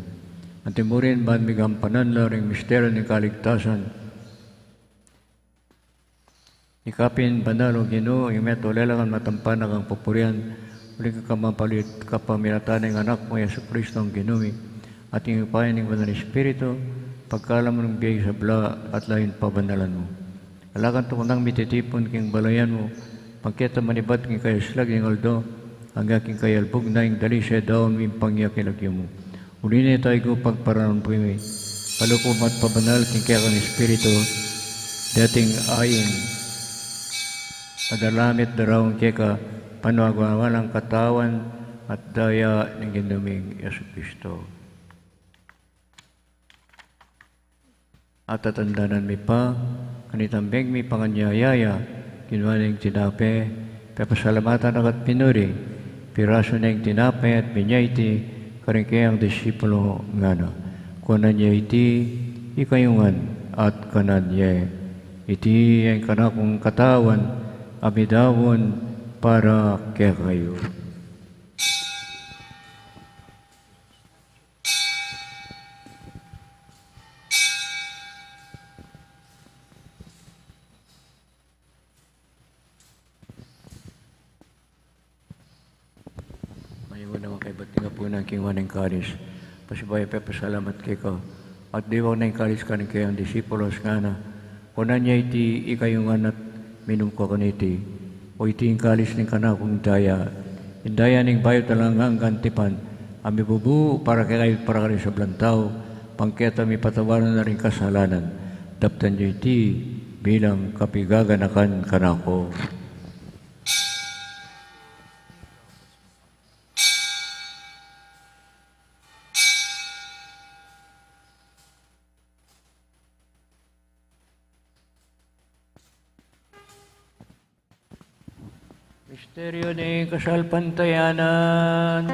Antimurin ban migampanan la ring misteryo ng kaligtasan. Ikapin banal o Ginoo, imet ulelangan matampanag ang papurian, uling kamapalit kapamilatan ng anak mo, Yesu Kristo ang ginumi, at yung ipayan ng banal Espiritu, pagkalam mo ng biyay sa bla at lain pabanalan mo. Alakan to kunang mititipon king balayan mo, pagkita manibat king kayo slag ng aldo, hanggang king kayo albog na yung dali siya daon mo yung pangyakinagyo mo. Uli na tayo ko pagparanon po yung palukom at pabanal king kaya kang Espiritu, dating aying padalamit darawang kaya panuagawalang katawan at daya ng ginuming Yesu Kristo. At tatandanan mi pa, kanitambeng mi panganyayaya, ginawa ng tinape, papasalamatan at pinuri, piraso ng tinape at pinyayti, karing kayang disipulo nga na. Kunan niya iti, ikayungan at kanan niya. Iti ang kanakong katawan, abidawon para kaya kayo. Ayaw naman kay ba't nga po ng king waneng kalis. Pasibaya pasalamat kay ka. At diwang na yung kalis ka ng kayang disipulos nga na. Kunan niya iti ikayong anat minum ko kaniti. O iti yung kalis ng kanakong daya. Indaya ning bayo talangang gantipan. Ami bubu para kayo para kayo sa blantaw. Pangketa mi patawaran na rin kasalanan. Daptan niya iti bilang kapigaganakan kanako. Misteryo ni kasalpantayanan.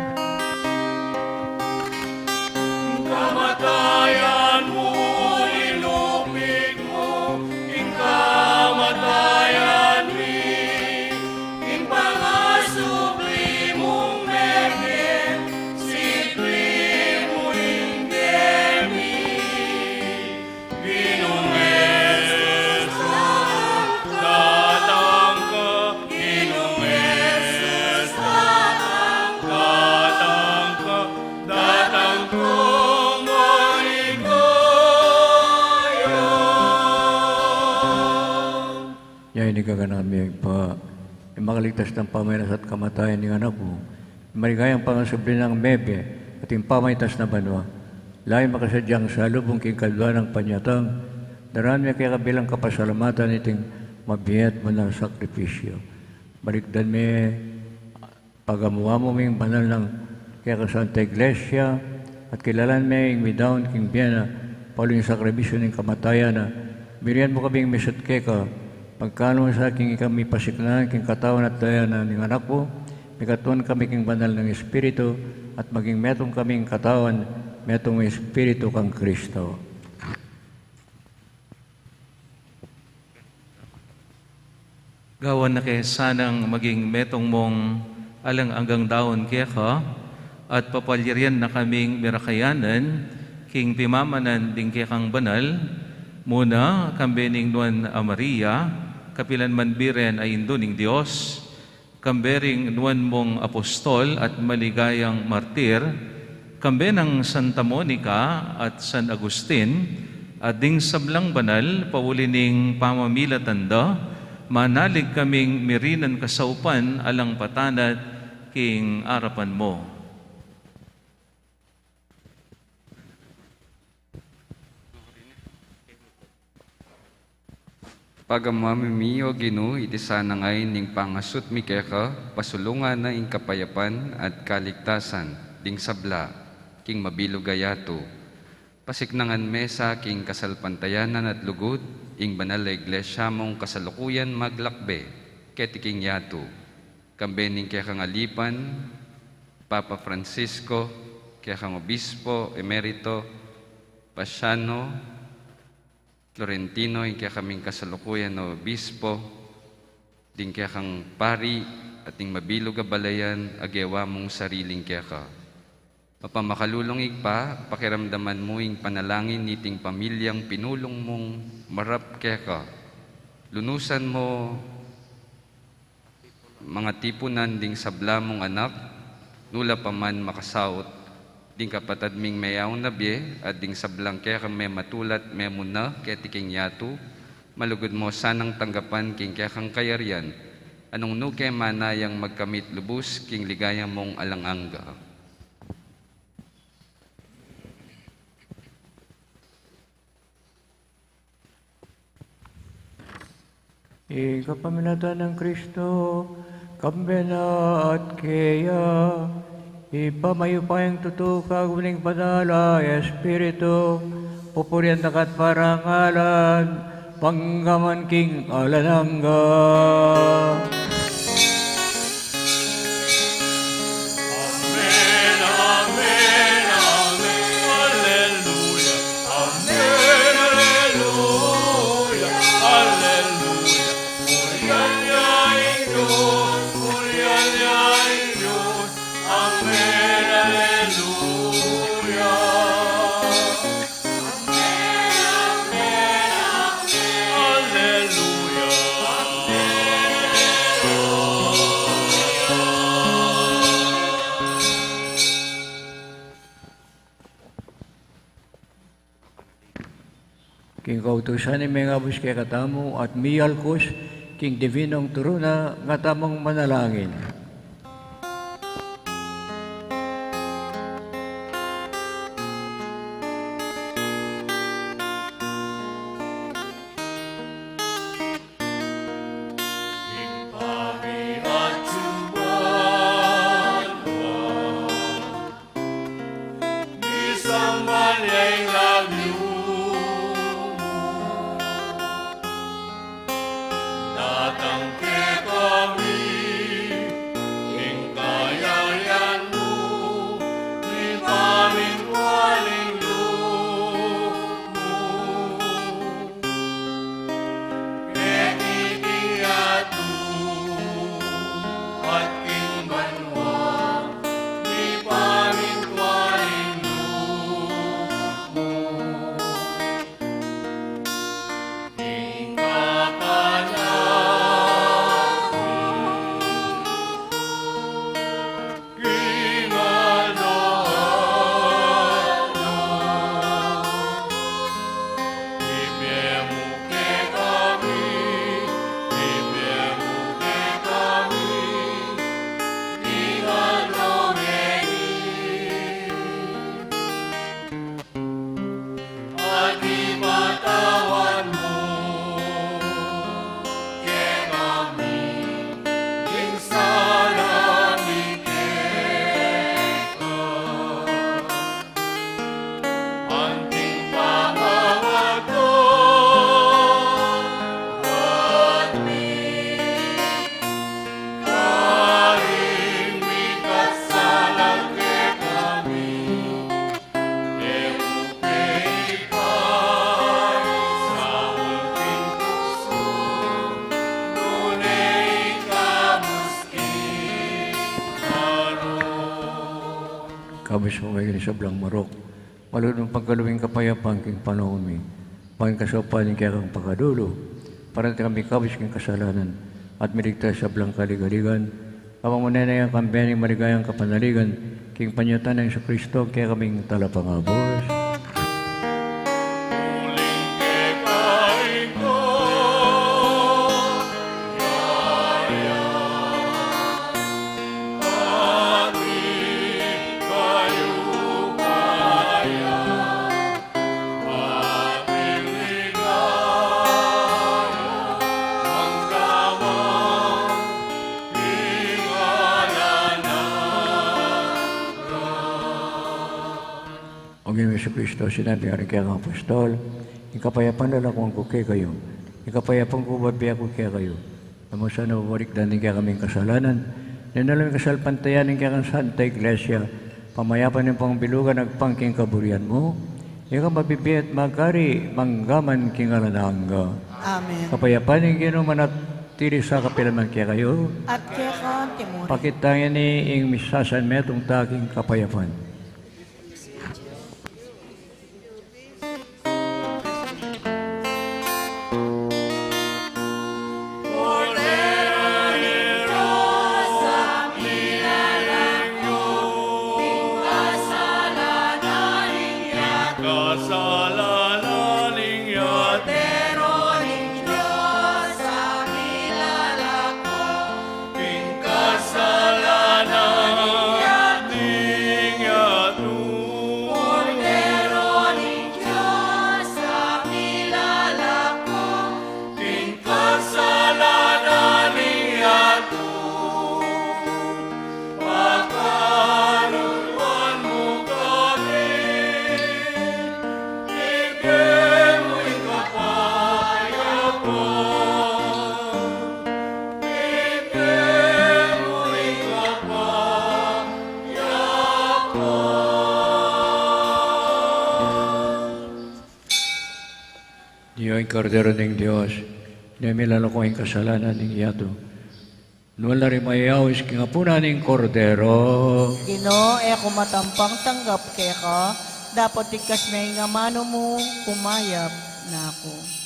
Kamatayan mo, inupig mo, ing kamatayan mi, ing pangasupli mong meme, sipli mo ing demi, Ginong datang ka, Ginong datang kong Yan inigaganami pa makaligtas ng pamayanas at kamatayan ng anak mo. Maligayang pangasubli ng mebe at yung pamaytas na banwa. Lain makasadyang sa lubong king kalwa ng panyatang. Darami kaya kabilang kapasalamatan iting mabiyat mo ng sakripisyo. Balikdan me pagamuha mo may banal ng kaya ka Santa Iglesia at kilalan me yung midaon king biyana paulo yung sakripisyo ng kamatayan na biriyan mo kaming misat keka pagkano sa aking ikami pasiklan king katawan at daya na ng anak ko mikatuan kami king banal ng Espiritu at maging metong kaming katawan metong Espiritu kang Kristo. Gawan na kay sanang maging metong mong alang anggang daon kaya ka at papalyarian na kaming mirakayanan king pimamanan ding kaya kang banal muna kambening nuan a Maria kapilan manbiren ay induning Diyos kambering nuan mong apostol at maligayang martir kambe ng Santa Monica at San Agustin at ding sablang banal paulining pamamilatanda manalig kaming mirinan kasaupan alang patanat king arapan mo. Pagamamimi o Gino, iti sana ngay ning pangasut mi keka, pasulungan na ing kapayapan at kaligtasan, ding sabla, king mabilo gayato. Pasiknangan mesa king kasalpantayanan at lugod, ing banal na iglesia mong kasalukuyan maglakbe, ketiking yato. Kambening kaya kang alipan, Papa Francisco, kaya kang Obispo, Emerito, Pasiano, Florentino, yung kaya kaming kasalukuyan na Obispo, din kaya kang pari, at yung mabilog balayan, agewa mong sariling kaya ka. Mapamakalulong igpa, pakiramdaman mo yung panalangin niting pamilyang pinulong mong marap kaya ka. Lunusan mo mga tipunan ding sabla mong anak, nula pa man makasaot, ding kapatad ming mayaw na biye, at ding sablang kaya kang may matulat may muna, kaya tiking yato, malugod mo sanang tanggapan king kaya kang kayarian, anong nuke manayang magkamit lubos king ligayang mong alanganga. Ikapaminata ng Kristo, kambena at kaya, ipamayupayang totoo kaguning padala, Espiritu, pupurian takat parangalan, panggaman king alanangga. Amen, amen, amen, hallelujah, amen, hallelujah, hallelujah. Purihan niya ang Diyos, purihan niya ang Diyos, amen, hallelujah. Amen, amen, amen, hallelujah. king kautusan ni mga bus kay katamo at miyalkos king divinong turuna nga tamang manalangin. Kabis mo kayo sa blang marok. Malunong pagkalawing kapayapang king panahon mi. Pangin kasopanin kaya kang pagkadulo. Para kami kabis king kasalanan. At miligtas sa blang kaligaligan. Amang manenayang kambening maligayang kapanaligan. King panyatan ng Isu Kristo kaya kaming talapangabos. O Ginoong Jesucristo, sinabi nga rin kaya ng apostol, ikapayapan na lang kung kukay kayo, ikapayapan ko babiya ko kaya kayo, naman sana mabalik din kaya kaming kasalanan, ninalang kasalpantayan ng kaya kang Santa Iglesia, pamayapan ng pangbilugan at pangking kaburian mo, ikaw mabibiyat magkari, manggaman king alananga. Amen. Kapayapan ng Ginoong manatili sa kapilaman kaya kayo, At kaya ka, Timur. pakitangin ni ing misasan metong taking kapayapan. Diyo'y kordero ng Diyos, na milalo ko ang kasalanan ng iyato. Nuwala rin mayawis kingapuna ng kordero. Ginoo, ako matampang tanggap kaya ka, dapat ikas na nga mano mo, kumayap na ako.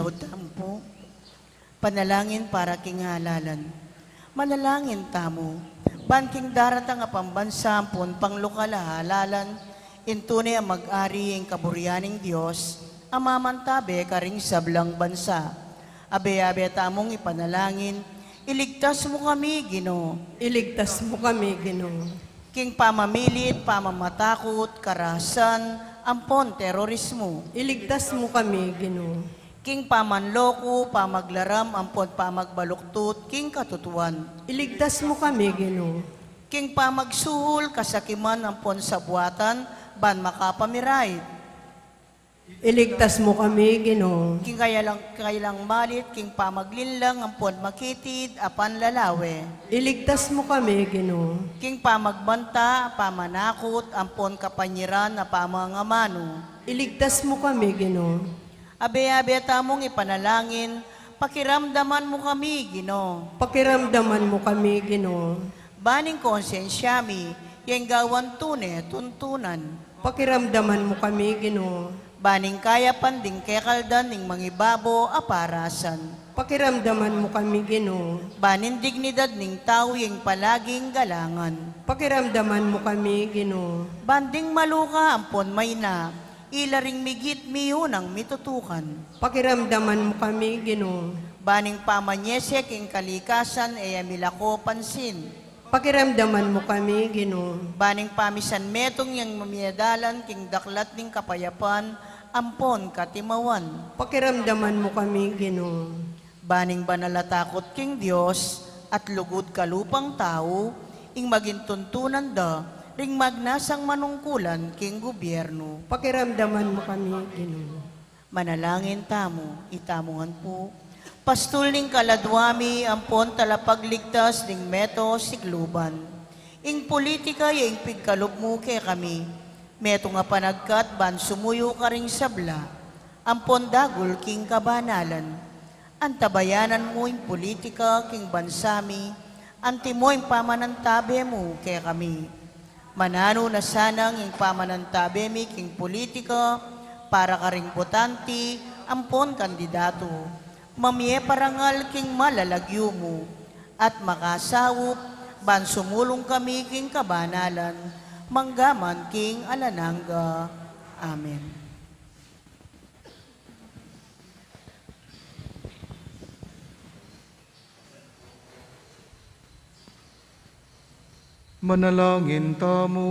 Siklaw tampo, panalangin para king halalan. Manalangin tamo, banking daratang a pambansampon panglokal a halalan, intune ang mag-ari ang kaburyaning Diyos, amamantabe karing sablang bansa. Abe-abe tamong ipanalangin, iligtas mo kami, Ginoo. Iligtas mo kami, Ginoo. King pamamilit, pamamatakot, karahasan, ampon, terorismo. Iligtas mo kami, Ginoo. King pamanloko, pamaglaram, ampon, pamagbaluktut, king katutuan. Iligtas mo kami, Ginoo. King pamagsuhol, kasakiman, ampon sa buwatan, ban makapamiray. Iligtas mo kami, Ginoo. King kailang malit, king pamaglinlang, ampon makitid, apan lalawe. Iligtas mo kami, Ginoo. King pamagbanta, pamanakot, ampon kapanyiran, na pamangamano. Iligtas mo kami, Ginoo. Abe-abe tamong ipanalangin, pakiramdaman mo kami, Ginoo. Pakiramdaman mo kami, Ginoo. Baning konsensyami, yang gawan tune, tuntunan. Pakiramdaman mo kami, Ginoo. Baning kaya panding kekaldan ning mangibabo aparasan. Pakiramdaman mo kami, Ginoo. Banin dignidad ning tao yung palaging galangan. Pakiramdaman mo kami, Ginoo. Banding maluka ampon may na, ilaring migit miyon ang mitutukan. Pakiramdaman mo kami, Ginoo. Baning pamanyesek ing kalikasan e amilako pansin. Pakiramdaman mo kami, Ginoo. Baning pamisan metong yang mamiyadalan king daklat ning kapayapan, ampon katimawan. Pakiramdaman mo kami, Ginoo. Baning banalatakot king Dios at lugod kalupang tao, ing maging tuntunan da, ring magnasang manungkulan king gobyerno. Pakiramdaman mo kami, Ginoo. Manalangin tamo, itamungan po. Pastul ning kaladwami, ampon talapagligtas ning meto sigluban. Ing politika ing pigkalup mo kay kami. Meto nga panagkat ban sumuyo ka ring sabla. Ampon dagul king kabanalan. Antabayanan mo ing politika king bansami. Antimo ing pamanantabe mo kay kami. Manano na sanang ing pamanantabe mi king politika para ka ring botanti, ampon kandidato. Mamye parangal king malalagyo mo, at makasawop, ban sumulong kami king kabanalan, manggaman king alananga. Amen. Manalangin tamo.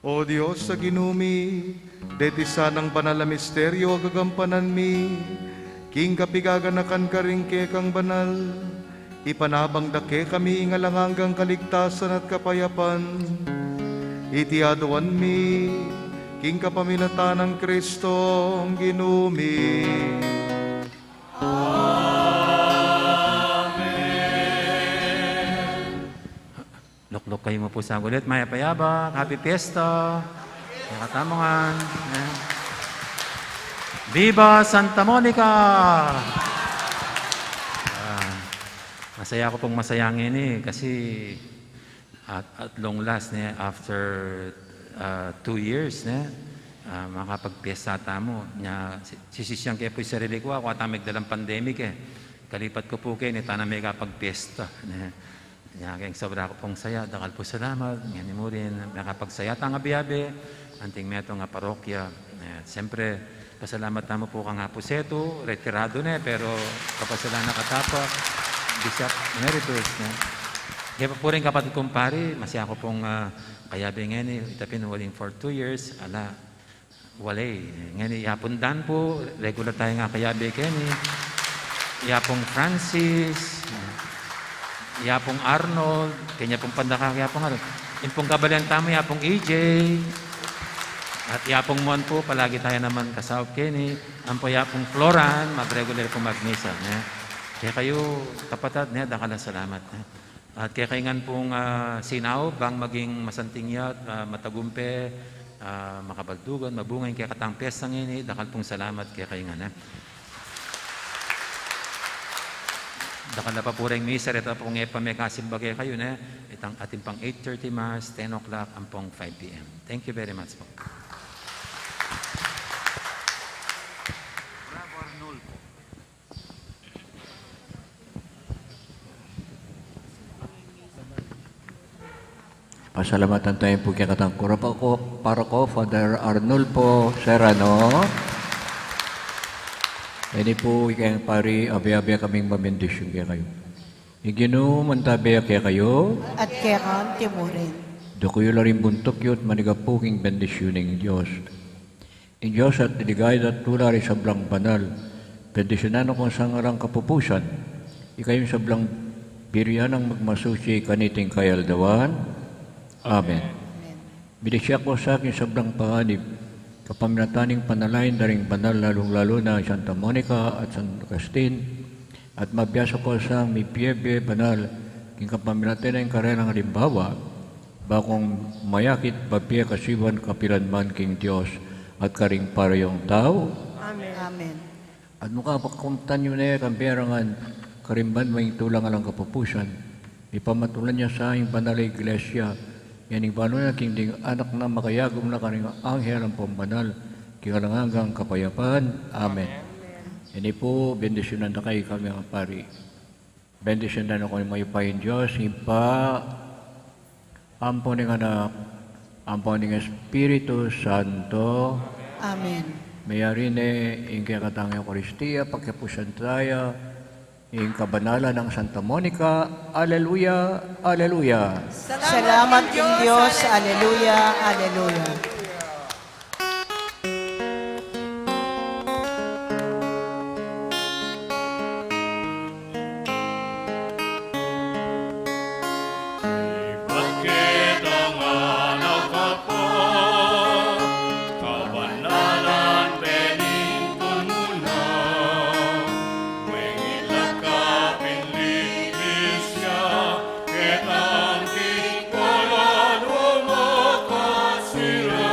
O Diyos sa ginumi, deti sanang banal na misteryo agagampanan mi, king kapigaganakan ka rin ke kang banal, ipanabang dake kami ingalanganggang kaligtasan at kapayapan, itiaduan mi, king kapamilatan ng Kristo ang ginumi. Luklok kayo mo po sa ulit. Maya payabak. Happy Fiesta. Nakatamangan. Viva Santa Monica! Masaya ko pong masayangin kasi at long last after 2 years makapagpiesta tamo nya sisisyang kaya po sarili ko ako at dalang pandemic kalipat ko po kayo nita na may kapagpiesta kaya sobra ko pong saya dakal po salamat ngayon mo rin nakapagsaya tang abiyabe anting meto nga parokya siyempre pasalamat tamo po kang Aposeto retirado pero kapasalamat nakatapa Bishop Emeritus kaya po rin kapatid kong pari masaya ko pong kayabe ngayon itapin waling for 2 years walay ngayon iapundan po regular tayo nga kayabe keni iapong Francis iapong Arnold kanya pong pandaka iapong Arnold impong kabalian tamo iapong AJ at iapong Mon po palagi tayo naman kasawap keni ampo iapong Floran magregular po magmisa kaya kayo kapatid dakala salamat at kaya kaingan pong sinaw bang maging masantingyat matagumpe makabaldugan mabungay kaya katang piyesang ini dakal pong salamat kaya kaingan dakal na pa po rin misa ito pong epamekasimba kaya kayo itang ating pang 8:30 Mass 10 o'clock ang pong 5 p.m. Thank you very much po. Pasalamatan tayo po kaya katang para ko, Father Arnulfo Serrano. Ini po ikayang pari, abya-abya kaming mamendisyon kaya kayo. Igino, mantabaya kaya kayo. At kaya kan timurin. Do kayo laring buntok yun, manigapuking bendisyoning Diyos. In Diyos at iligay at tulari sa blang banal, bendisyonan akong sangarang kapupusan, ikayong sa blang biriyan ang magmasusi kaniting kayaldawan. Amen. Bidisya ko sa akin sa blang panganib, kapaminataning panalain daring banal lalong-lalo na Santa Monica at San Agustin, at mabiyasa ko sa mi piebe banal, king kapaminatan ng karerang halimbawa, bakong mayakit babiya kasiwan kapilanman king Diyos at karing parayong tao. Amen. Amen. At mukha pakumtan nyo na kamperangan karimban may tulang alang kapupusan, ipamatulan niya sa aking banal na iglesia, yan ibalo na king ding anak na makayagom na karing anghel ang pambanal, kingalangang kapayapan. Amen. Ini po, bendisyonan na kayo kami ang pari. Bendisyonan ako ng mayupayin Diyos, impa, ampo ng anak, ampo ng Espiritu Santo. Amen. Mayarine, ing kaya katang Eucharistia, pagkapusan tayo, ing kabanalan ng Santa Monica. Aleluya, aleluya. Salamat King Diyos. Aleluya, aleluya. Bakit ang anak ako, kabanalan penintun mo na, wengilag ka pinlinis niya, ketang kikwalan mo makasira.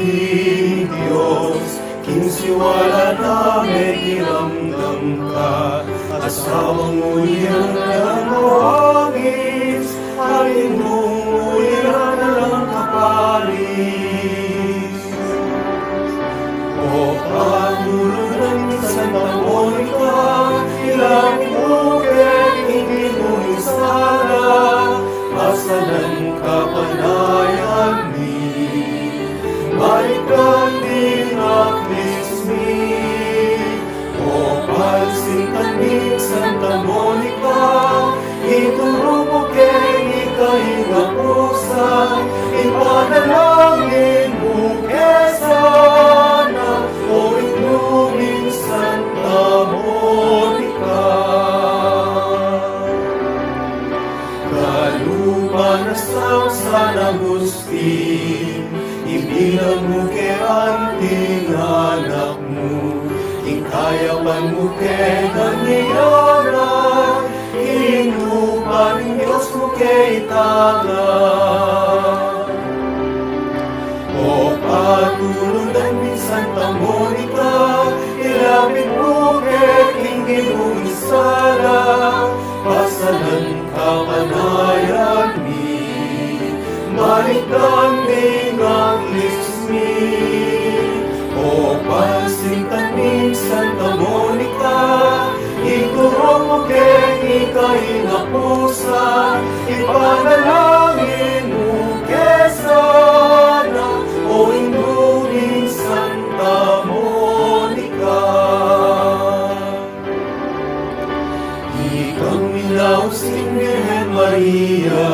King Diyos, King siwala namin iramdam ka. Asawang uliran ng mawangis, halimong uliran ng kaparis. O pagulunan ni Santa Monica, ilang bukit hindi mo isara, masalan kapanayan ni. Balikan din at lismi, o palsikan ni Santa Monica, ituro mo kay ikahingapusan, ipanalangin mo kesana, o inumin Santa Monica. Kaluman na sa San Agustin, ibilang mo kay anting anak mo, ikayapan mo kay Daniela, inupan ng Diyos mo kay Tala. O pagulunan ni Santa Monica, ilapit mo kay King mo isara, pasalan kapanayan ni. Balikan din ang lismi, o pansintan ni Santa Monica, ituro mo kay ikahingapusan, ipanalangin mo kesana, o inumin Santa Monica. Ikang milaw si Virgen Maria,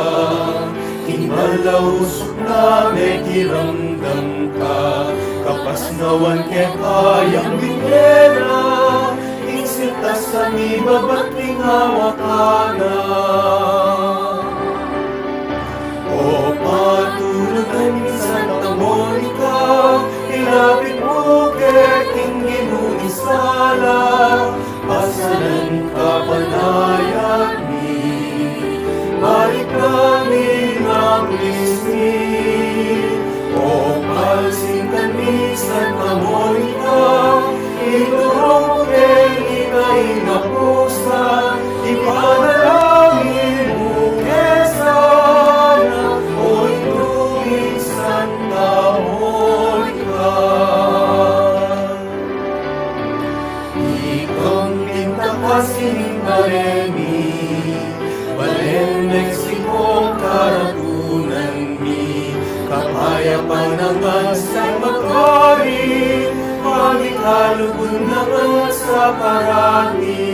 Malausok na may kiramdam ka, kapasnawan kay kayang bigera, insintas sa mibabat tingawakana. O patulugan ni Santa Monica, ilapit mo kay King Ginuisala, pasalan kapanayan ni. Balik namin ang lismi, o palsikan ni Santa Monica, ituro mo kay ikahingapusan, ipanalangin mo kesana, o inumin Santa Monica. Ikang pintakasin Maremi, Balen, Mexico, karatunan mi, kapayapan ng bansang magkari, magikalugon naman sa parati.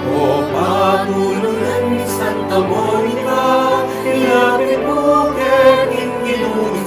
O patulunan ni Santa Monica, ilapit mo kay King Ginuin